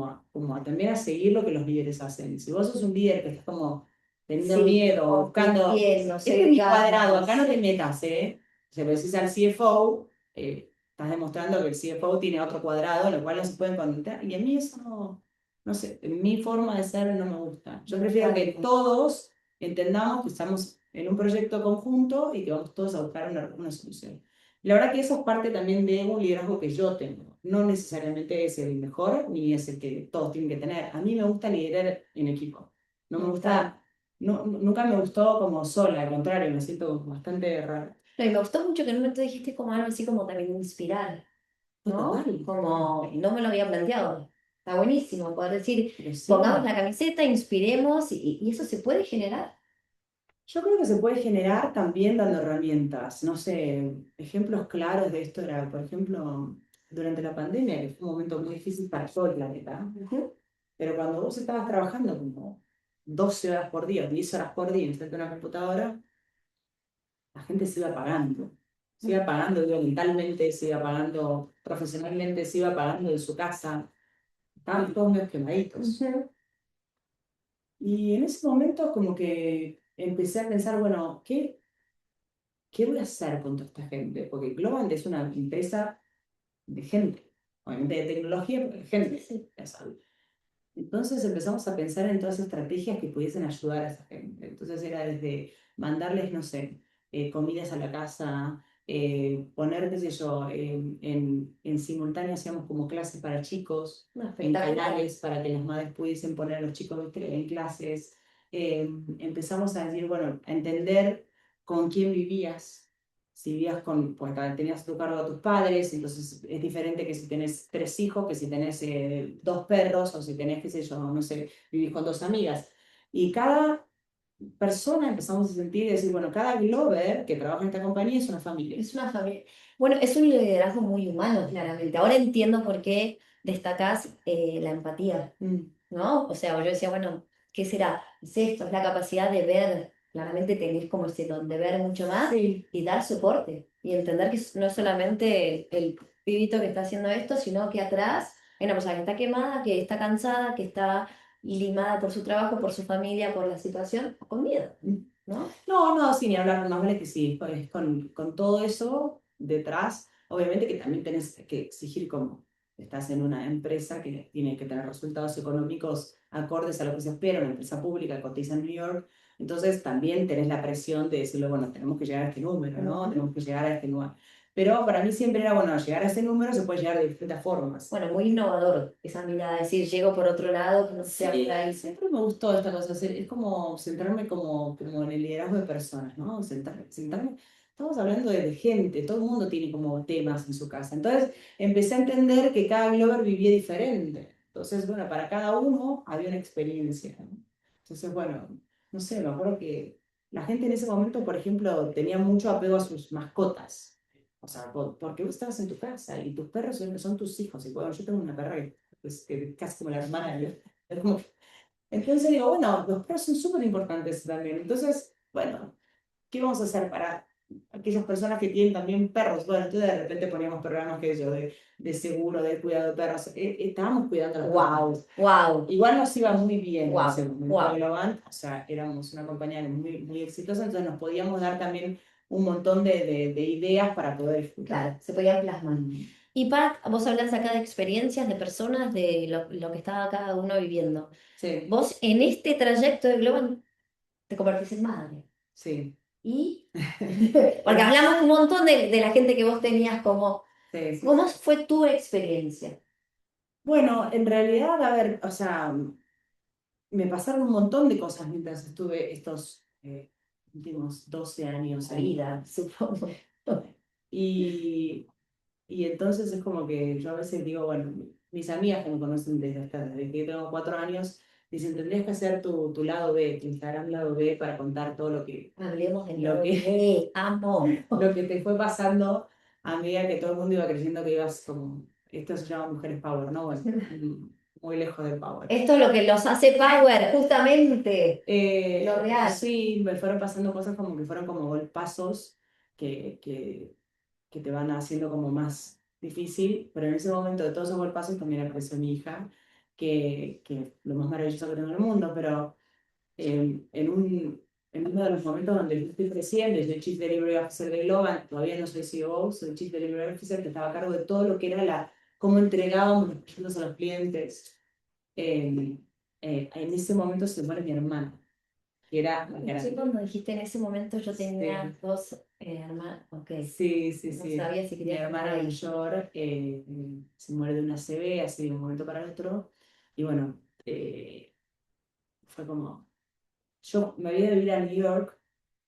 a también a seguir lo que los líderes hacen. Si vos sos un líder que estás como teniendo
Sí,
miedo, buscando,
compitiendo,
este es mi cuadrado, acá no
segregados.
te metas, ¿eh? Se lo decís al CFO, estás demostrando que el CFO tiene otro cuadrado, lo cual no se pueden conectar, y a mí eso no sé, mi forma de ser no me gusta. Yo prefiero que todos entendamos que estamos en un proyecto conjunto y que vamos todos a buscar una solución. La verdad que eso es parte también de un liderazgo que yo tengo. No necesariamente es el mejor ni es el que todos tienen que tener. A mí me gusta liderar en equipo. No me
Me gusta.
gusta, nunca me gustó como sola, al contrario, me siento bastante rara.
No, y me gustó mucho que en un momento dijiste como algo así como también inspirar,
Total.
¿no? Como no me lo había planteado. Está buenísimo poder decir,
Pero
pongamos
sí.
la camiseta, inspiremos y eso se puede generar.
Yo creo que se puede generar también dando herramientas. No sé, ejemplos claros de esto era, por ejemplo, durante la pandemia, que fue un momento muy difícil para todo el planeta.
Ujú.
Pero cuando vos estabas trabajando como 12 horas por día, 10 horas por día frente a una computadora, la gente se iba apagando. Se iba apagando, digo, mentalmente, se iba apagando profesionalmente, se iba apagando de su casa. Estaban todos medio quemaditos.
Ujú.
Y en ese momento como que empecé a pensar, bueno, ¿qué voy a hacer con toda esta gente? Porque Globant es una empresa de gente, obviamente de tecnología, pero de
Sí,
gente.
sí.
Ya sabes. Entonces empezamos a pensar en todas estrategias que pudiesen ayudar a esa gente. Entonces era desde mandarles, no sé, comidas a la casa, poner, qué sé yo, en simultáneo hacíamos como clases para chicos,
No,
en
espectacular.
canales para que las madres pudiesen poner a los chicos en clases. Empezamos a decir, bueno, a entender con quién vivías. Si vivías con, pues tenías a tu cargo a tus padres, entonces es diferente que si tenés 3 hijos, que si tenés 2 perros, o si tenés, qué sé yo, no sé, vivís con 2 amigas. Y cada persona empezamos a sentir y decir, bueno, cada Glover que trabaja en esta compañía es una familia.
Es una familia. Bueno, es un liderazgo muy humano, claramente. Ahora entiendo por qué destacás la empatía,
Mm.
¿no? O sea, yo decía, bueno, ¿qué será? Es esto, es la capacidad de ver, claramente tenés como ese don de ver mucho más
Sí,
y dar soporte y entender que no es solamente el pibito que está haciendo esto, sino que atrás hay una persona que está quemada, que está cansada, que está limada por su trabajo, por su familia, por la situación, con miedo, ¿no?
no, sin ni hablar, más vale que sí, pues con todo eso detrás, obviamente que también tenés que exigir como estás en una empresa que tiene que tener resultados económicos acordes a lo que se espera, una empresa pública cotiza en New York, entonces también tenés la presión de decirle, bueno, tenemos que llegar a este número, ¿no?
Ujú.
Tenemos que llegar a este número. Pero para mí siempre era, bueno, llegar a ese número se puede llegar de distintas formas.
Bueno, muy innovador esa mirada, decir, llego por otro lado, que no sea por
Sí,
ahí.
siempre me gustó esta cosa, es como centrarme como en el liderazgo de personas, ¿no? Sentarme, estamos hablando de gente, todo el mundo tiene como temas en su casa. Entonces empecé a entender que cada Glover vivía diferente. Entonces, bueno, para cada uno había una experiencia, ¿no? Entonces, bueno, no sé, me acuerdo que la gente en ese momento, por ejemplo, tenía mucho apego a sus mascotas. O sea, porque vos estabas en tu casa y tus perros son tus hijos. Y bueno, yo tengo una perra que casi como la hermana es como entonces digo, bueno, los perros son súper importantes también. Entonces, bueno, ¿qué vamos a hacer para aquellas personas que tienen también perros? Bueno, entonces de repente poníamos programas que yo de seguro, de cuidado de perros. Estábamos cuidando a los
Wow,
perros.
wow,
Igual nos iba muy bien en ese
wow,
momento de
wow.
la banda, o sea, éramos una compañía muy, muy exitosa, entonces nos podíamos dar también un montón de ideas para poder disfrutar.
Claro, se podían plasmar. Y Pat, vos hablas acá de experiencias, de personas, de lo que estaba cada uno viviendo.
Sí,
Vos en este trayecto de Globan te convertís en madre.
sí.
Y, porque hablamos un montón de la gente que vos tenías como,
Sí, sí,
¿cómo
sí.
fue tu experiencia?
Bueno, en realidad, a ver, o sea, me pasaron un montón de cosas mientras estuve estos últimos 12 años
La
ahí.
vida, supongo.
Y, y entonces es como que yo a veces digo, bueno, mis amigas que me conocen desde que tengo 4 años, dicen, tendrías que hacer tu lado B, tu Instagram lado B para contar todo
Hablemos del
lo
lado
que,
B, amo.
lo que te fue pasando a medida que todo el mundo iba creciendo, que ibas como, esto se llama Mujeres Power, ¿no? Bueno, muy lejos del Power.
Esto es lo que los hace power, justamente, lo real.
Sí, me fueron pasando cosas como que fueron como golpazos que, que, que te van haciendo como más difícil, pero en ese momento de todos esos golpazos también apareció mi hija, que es lo más maravilloso que tengo en el mundo, pero en uno de los momentos donde yo estoy creciendo, y soy Chief Delivery Officer de Globan, todavía no soy CEO, soy Chief Delivery Officer, que estaba a cargo de todo lo que era cómo entregábamos los productos a los clientes. eh, en ese momento se muere mi hermana, que era la
Sí,
grande.
cuando dijiste en ese momento yo tenía
Sí,
dos hermanas, ok,
sí, sí,
no
sí.
sabía si
Mi
querías contar
hermana
ahí.
mayor se muere de una ACV así de un momento para el otro. Y bueno, fue como, yo me había ido a vivir a New York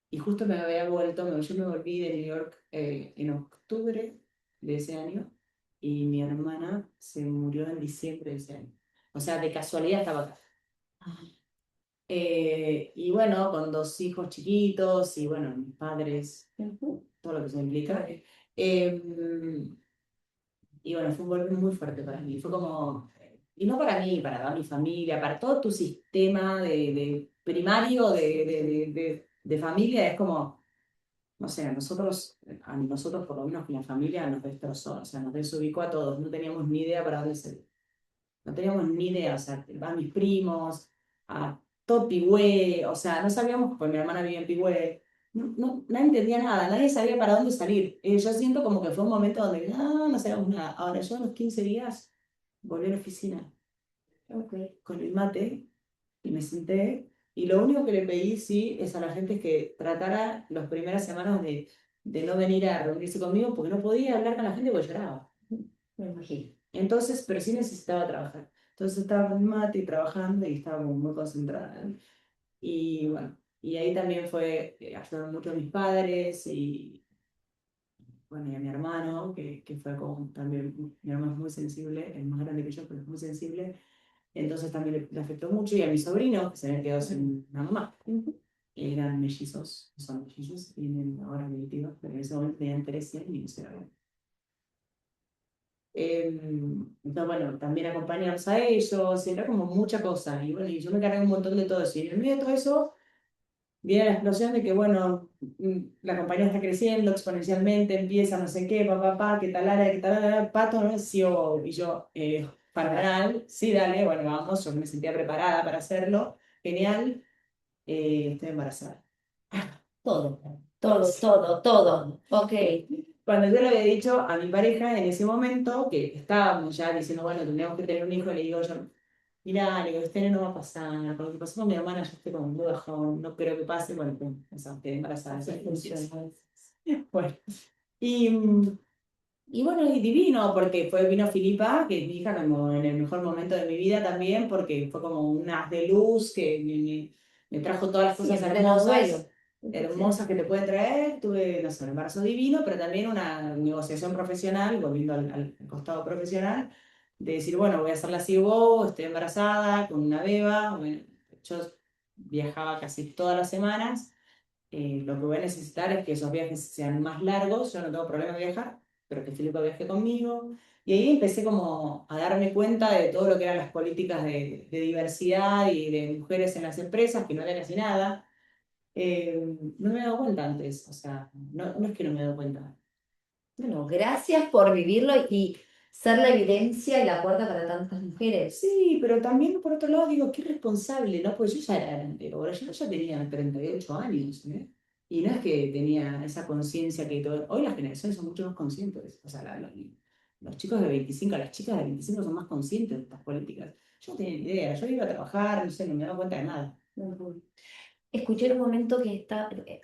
y justo me había vuelto, yo me volví de New York en octubre de ese año y mi hermana se murió en diciembre de ese año. O sea, de casualidad estaba acá. Y bueno, con dos hijos chiquitos y bueno, mis padres,
Ujú.
todo lo que eso implica.
Vale.
Eh, y bueno, fue un golpe muy fuerte para mí. Fue como, y no para mí, para toda mi familia, para todo tu sistema de primario de familia, es como, no sé, a nosotros por lo menos con la familia nos destrozó, o sea, nos desubicó a todos, no teníamos ni idea para dónde se no teníamos ni idea, o sea, a mis primos, a todo Pigüé, o sea, no sabíamos, pues mi hermana vivía en Pigüé, nadie entendía nada, nadie sabía para dónde salir. Yo siento como que fue un momento donde no sabíamos nada. Ahora, yo a los 15 días volví a la oficina
Ok.
con el mate y me senté, y lo único que le pedí, sí, es a la gente que tratara las primeras semanas de no venir a reunirse conmigo porque no podía hablar con la gente porque lloraba.
Me imagino.
Entonces, pero sí necesitaba trabajar. Entonces estaba con mi mate y trabajando y estaba como muy concentrada. Y bueno, y ahí también ayudaron mucho a mis padres y bueno, y a mi hermano, que fue como también, mi hermano es muy sensible, es más grande que yo, pero es muy sensible. Entonces también le afectó mucho y a mi sobrino, que se me quedó sin una mamá.
Ujú.
Eran mellizos, son mellizos, tienen ahora 22, pero en ese momento tenían 13 y no sé. Entonces, bueno, también acompañarlos a ellos, era como mucha cosa. Y bueno, y yo me cargué un montón de todo eso. Y en medio de todo eso, viene la explosión de que, bueno, la compañía está creciendo exponencialmente, empieza no sé qué, qué tal área, qué tal área, pato, no sé yo, y yo, fenomenal, sí, dale, bueno, vamos, yo me sentía preparada para hacerlo, genial, estoy embarazada.
Todo, todo, todo, todo. Ok.
Cuando yo le había dicho a mi pareja en ese momento, que estábamos ya diciendo, bueno, tendríamos que tener un hijo, le digo yo, mirá, le digo, este año no va a pasar, con lo que pasó con mi hermana, yo estoy como muy bajón, no creo que pase, bueno, pum, o sea, quedé embarazada.
Así funciona.
Bueno, y, y bueno, y divino, porque vino Filipa, que es mi hija, como en el mejor momento de mi vida también, porque fue como un haz de luz que me trajo todas las
Sí,
cosas
en pleno duelo.
hermosas, hermosas que te puede traer. Tuve, no sé, un embarazo divino, pero también una negociación profesional, volviendo al costado profesional, de decir, bueno, voy a hacer la CIBO, estoy embarazada, con una beba. Bueno, yo viajaba casi todas las semanas. Lo que voy a necesitar es que esos viajes sean más largos, yo no tengo problema de viajar, pero que Filipe viaje conmigo. Y ahí empecé como a darme cuenta de todo lo que eran las políticas de diversidad y de mujeres en las empresas, que no era casi nada. No me he dado cuenta antes, o sea, no es que no me he dado cuenta.
Bueno, gracias por vivirlo y ser la evidencia y la puerta para tantas mujeres.
Sí, pero también por otro lado digo, qué responsable, ¿no? Porque yo ya era grande, ahora yo ya tenía 38 años, ¿eh? Y no es que tenía esa conciencia que todo... Hoy las generaciones son mucho más conscientes, o sea, los chicos de 25, las chicas de 25 son más conscientes de estas políticas. Yo no tenía ni idea, yo iba a trabajar, no sé, no me daba cuenta de nada.
Ujú. Escuché en un momento que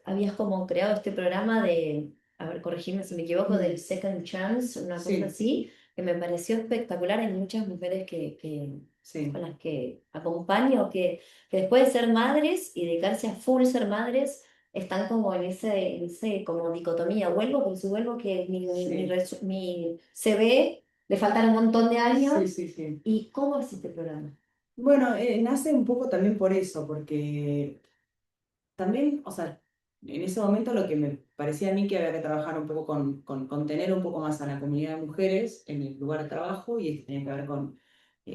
habías como creado este programa de, a ver, corregime si me equivoco, del Second Chance, una cosa
Sí,
así, que me pareció espectacular. Hay muchas mujeres con
sí,
las que acompaño que después de ser madres y dedicarse a full ser madres, están como en ese como dicotomía, vuelvo, pero si vuelvo que
sí,
mi CV le faltan un montón de
sí,
años.
sí, sí.
¿Y cómo es este programa?
Bueno, nace un poco también por eso, porque también, o sea, en ese momento lo que me parecía a mí que había que trabajar un poco con tener un poco más a la comunidad de mujeres en el lugar de trabajo y esto tenía que ver con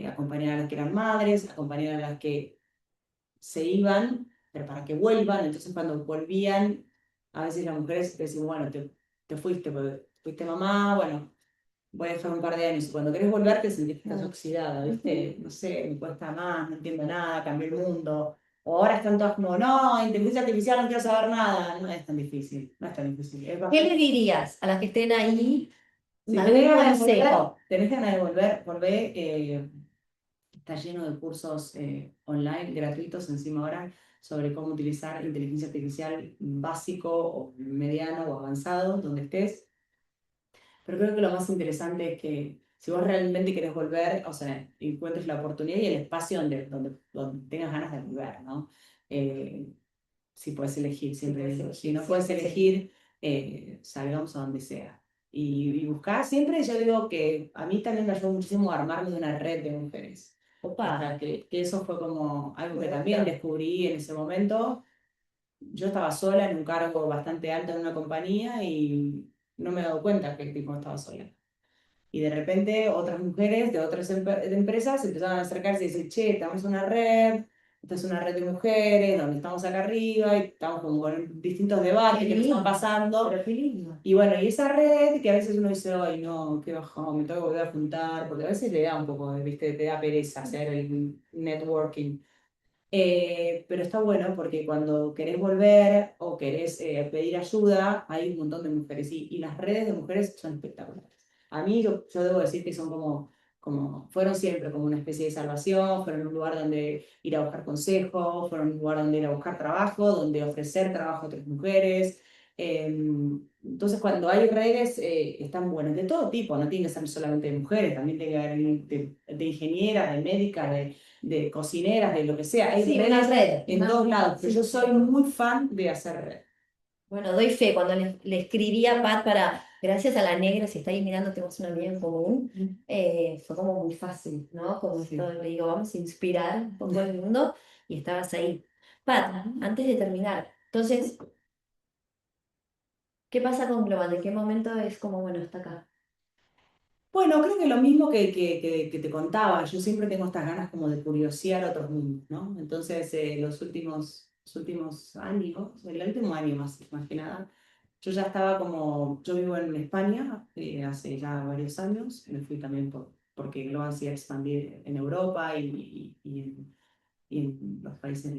acompañar a las que eran madres, acompañar a las que se iban, pero para que vuelvan, entonces cuando volvían, a veces las mujeres decían, bueno, te fuiste, pues, fuiste mamá, bueno, voy a dejar un par de años y cuando querés volver te sentís que estás oxidada, ¿viste? No sé, me cuesta más, no entiendo nada, cambió el mundo. O ahora están todas como, no, inteligencia artificial, no quiero saber nada. No es tan difícil, no es tan difícil. Es
¿Qué le
bastante...
dirías a las que estén ahí?
Si tenés
¿Algún
ganas de volver,
consejo?
tenés ganas de volver, volvé. Está lleno de cursos online gratuitos encima ahora sobre cómo utilizar inteligencia artificial básico o mediano o avanzado, donde estés. Pero creo que lo más interesante es que si vos realmente querés volver, o sea, encuentres la oportunidad y el espacio donde tengas ganas de volver, ¿no? Eh, si puedes elegir, siempre digo, si no puedes elegir, salgamos a donde sea. Y buscar siempre, yo digo que a mí también me ayudó muchísimo a armarme de una red de mujeres. O
Opa,
sea, que eso fue como algo que también
perfecto.
descubrí en ese momento. Yo estaba sola en un cargo bastante alto en una compañía y no me he dado cuenta que tipo estaba sola. Y de repente otras mujeres de otras de empresas empezaban a acercarse y decir, che, estamos en una red, esta es una red de mujeres, donde estamos acá arriba y estamos como con distintos
Qué
debates que nos están
lindo,
pasando.
pero qué lindo.
Y bueno, y esa red que a veces uno dice, ay, no, qué bajón, me tengo que volver a juntar, porque a veces le da un poco, ¿viste? Te da pereza hacer el networking. Pero está bueno porque cuando querés volver o querés pedir ayuda, hay un montón de mujeres y las redes de mujeres son espectaculares. A mí yo debo decir que son fueron siempre como una especie de salvación, fueron un lugar donde ir a buscar consejos, fueron un lugar donde ir a buscar trabajo, donde ofrecer trabajo a otras mujeres. Entonces cuando hay redes están buenas de todo tipo, no tiene que ser solamente de mujeres, también tiene que haber de ingenieras, de médicas, de cocineras, de lo que sea. Hay
Sí, una
redes
red.
en todos lados, pero
Sí,
yo
sí.
soy muy fan de hacer red.
Bueno, doy fe. Cuando le escribí a Pat para, gracias a la negra, si está ahí mirando, tenemos una amiga en común, fue como muy fácil, ¿no? Como esto,
Sí.
le digo, vamos a inspirar un poco al mundo y estabas ahí. Pat, antes de terminar, entonces, ¿qué pasa con Global? ¿De qué momento es como, bueno, está acá?
Bueno, creo que lo mismo que te contaba, yo siempre tengo estas ganas como de curiosear otros mundos, ¿no? Entonces, los últimos años, el último año más que nada, yo ya estaba como, yo vivo en España hace ya varios años, me fui también porque Global se iba a expandir en Europa y en los países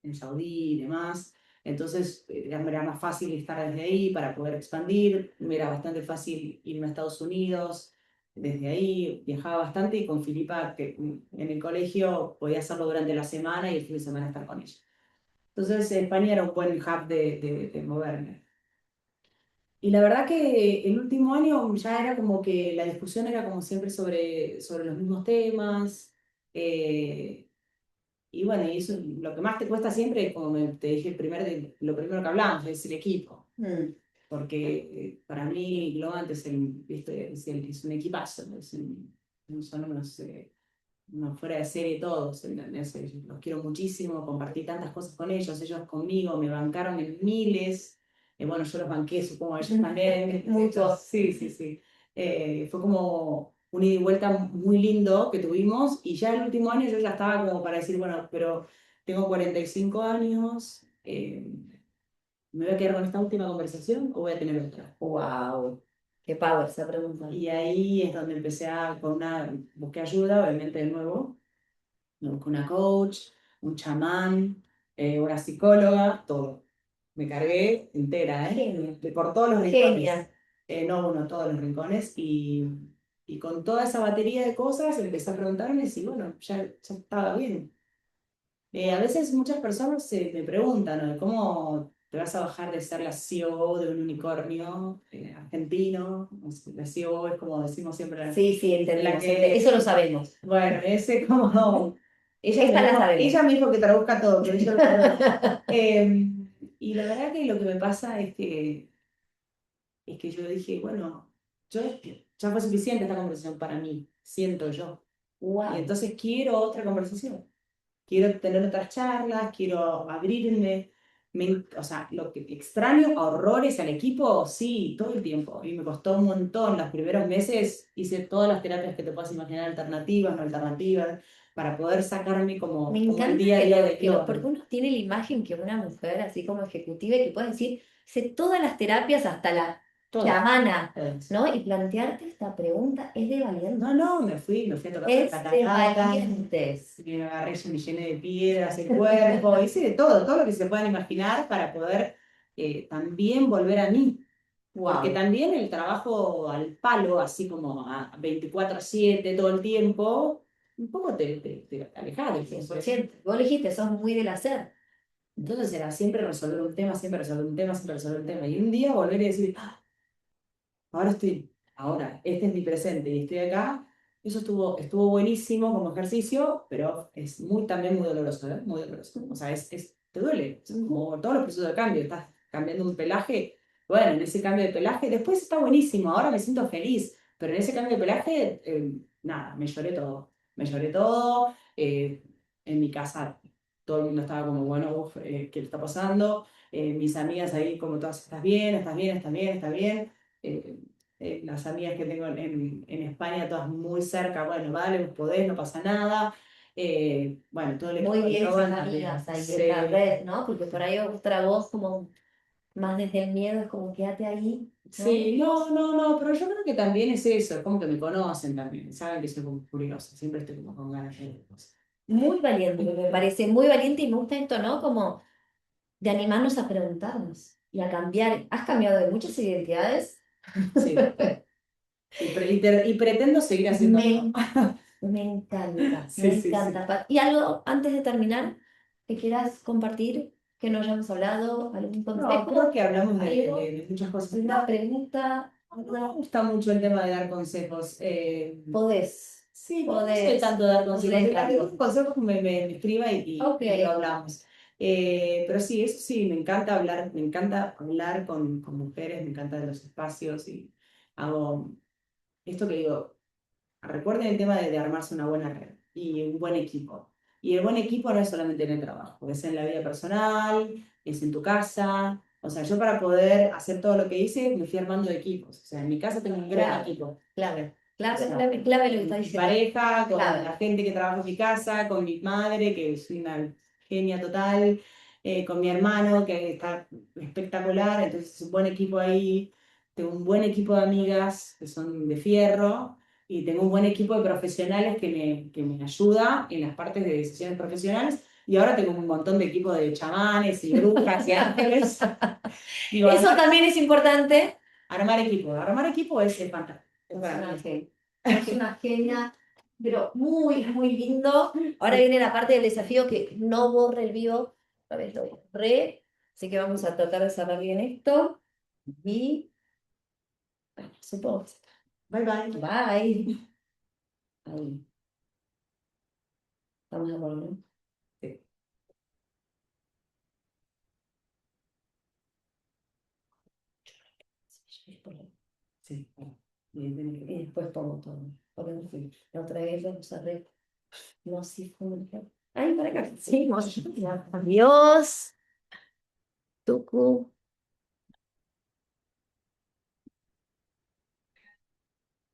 en Saudí y demás. Entonces era más fácil estar desde ahí para poder expandir, me era bastante fácil irme a Estados Unidos desde ahí, viajaba bastante y con Filipa que en el colegio podía hacerlo durante la semana y el fin de semana estar con ella. Entonces España era un buen hub de moverme. Y la verdad que el último año ya era como que la discusión era como siempre sobre los mismos temas. eh, y bueno, y eso lo que más te cuesta siempre, es como te dije lo primero que hablamos, es el equipo.
Mm.
Porque para mí Globant ¿viste? Es un equipazo, son unos fuera de serie todos, ¿entendés? Los quiero muchísimo, compartí tantas cosas con ellos conmigo, me bancaron en miles, bueno, yo los banqué, supongo ellos también.
Mutuo.
Sí, sí, sí. Fue como un ida y vuelta muy lindo que tuvimos y ya el último año yo ya estaba como para decir, bueno, pero tengo 45 años, ¿me voy a quedar con esta última conversación o voy a tener otra?
Wow, qué power esa pregunta.
Y ahí es donde busqué ayuda, obviamente de nuevo, me busqué una coach, un chamán, una psicóloga, todo. Me cargué entera, ¿eh?
Genia,
Por todos los rincones.
genia.
no uno, todos los rincones, y con toda esa batería de cosas empecé a preguntarme si, bueno, ya estaba bien. A veces muchas personas me preguntan, ¿no? ¿Cómo te vas a bajar de ser la CEO de un unicornio argentino? O sea, la CEO es como decimos siempre,
Sí, sí,
la
entendemos. Eso lo
que,
sabemos.
bueno, ese como,
Esta la
ella
sabemos.
me dijo que traduzca todo, pero yo lo traduzco. Eh, y la verdad que lo que me pasa es que yo dije, bueno, ya fue suficiente esta conversación para mí, siento yo. Y
Wow.
entonces quiero otra conversación. Quiero tener otras charlas, quiero abrirme. O sea, lo que extraño a horrores al equipo, sí, todo el tiempo. Y me costó un montón. Los primeros meses hice todas las terapias que te puedas imaginar, alternativas, no alternativas, para poder sacarme
Me
como el
encanta
día a día de
porque
Glover.
uno tiene la imagen que una mujer así como ejecutiva y que puede decir, sé todas las terapias hasta la
Todas.
chamana,
Todas.
¿no? Y plantearte esta pregunta es de
No,
valientes.
no, me fui a tocar la
Es de
catarata,
valientes.
me agarré, yo me llené de piedras el cuerpo, hice de todo lo que se puedan imaginar para poder también volver a mí. Porque
Wow.
también el trabajo al palo, así como a 24/7 todo el tiempo, un poco te alejas del
cien
proceso.
por ciento Vos lo dijiste, sos muy del hacer.
Entonces era siempre resolver un tema, siempre resolver un tema, siempre resolver un tema. Y un día volver y decir, ahora, este es mi presente y estoy acá. Eso estuvo buenísimo como ejercicio, pero es también muy doloroso, ¿eh? Muy doloroso. O sea, te duele. Es como todos los procesos de cambio. Estás cambiando un pelaje. Bueno, en ese cambio de pelaje, después está buenísimo. Ahora me siento feliz. Pero en ese cambio de pelaje, nada, me lloré todo. Me lloré todo. En mi casa, todo el mundo estaba como, bueno, uf, ¿qué le está pasando? Mis amigas ahí, como todas, ¿estás bien? ¿Estás bien? ¿Estás bien? ¿Estás bien? eh, las amigas que tengo en España, todas muy cerca, bueno, vale, vos podés, no pasa nada. Bueno, todo el
Muy
equipo de
bien esas
Globan también.
amigas ahí en la
Sí,
red, ¿no? Porque por ahí otra voz como más desde el miedo es como quédate ahí, ¿no?
sí, no, no, no, pero yo creo que también es eso, es como que me conocen también, saben que soy como curiosa, siempre estoy como con ganas de ver cosas.
Muy valiente, me parece muy valiente y me gusta esto, ¿no? Como de animarnos a preguntarnos y a cambiar. Has cambiado de muchas identidades.
Sí, y pretendo seguir haciéndolo.
Me, me encanta, me
Sí, sí,
encanta.
sí.
¿Y algo antes de terminar que quieras compartir que no hayamos hablado? ¿Algún
No, creo
consejo?
que hablamos
¿Algo?
de muchas cosas.
¿Una pregunta?
Me gusta mucho el tema de dar consejos.
Podés,
Sí, pero no soy
podés.
tanto de dar
Y
consejos.
le
De dar
encanto.
consejos me escriba
Ok,
y lo hablamos. Pero sí, eso sí, me encanta hablar con mujeres, me encanta los espacios y hago esto que digo, recuerden el tema de armarse una buena red y un buen equipo. Y el buen equipo no es solamente en el trabajo, es en la vida personal, es en tu casa. O sea, yo para poder hacer todo lo que hice, me fui armando equipos. O sea, en mi casa tengo un gran
clave,
equipo.
clave,
O
clave,
sea,
clave, clave lo que
con
está
mi
diciendo.
pareja, con
Clave.
la gente que trabaja en mi casa, con mi madre, que es una genia total, con mi hermano, que está espectacular, entonces es un buen equipo ahí. Tengo un buen equipo de amigas que son de fierro y tengo un buen equipo de profesionales que me ayuda en las partes de decisiones profesionales. Y ahora tengo un montón de equipos de chamanes y brujas y ángeles. Digo,
Eso también es importante.
armar equipo es fantástico. Es
Es
para
una
mí.
genia. Es una genia, pero muy, muy lindo. Ahora viene la parte del desafío que no borre el vivo. A ver, lo borré. Así que vamos a tratar de cerrar bien esto. Y bueno, supongo que
Bye bye.
bye. Ahí, estamos de acuerdo, ¿no?
Sí. Sí, bueno, bien, bien,
Y
bien.
después pongo todo. Porque
Sí.
la otra vez lo cerré. No, sí fue muy feo. Ay, para acá. Seguimos. Adiós. Tucu.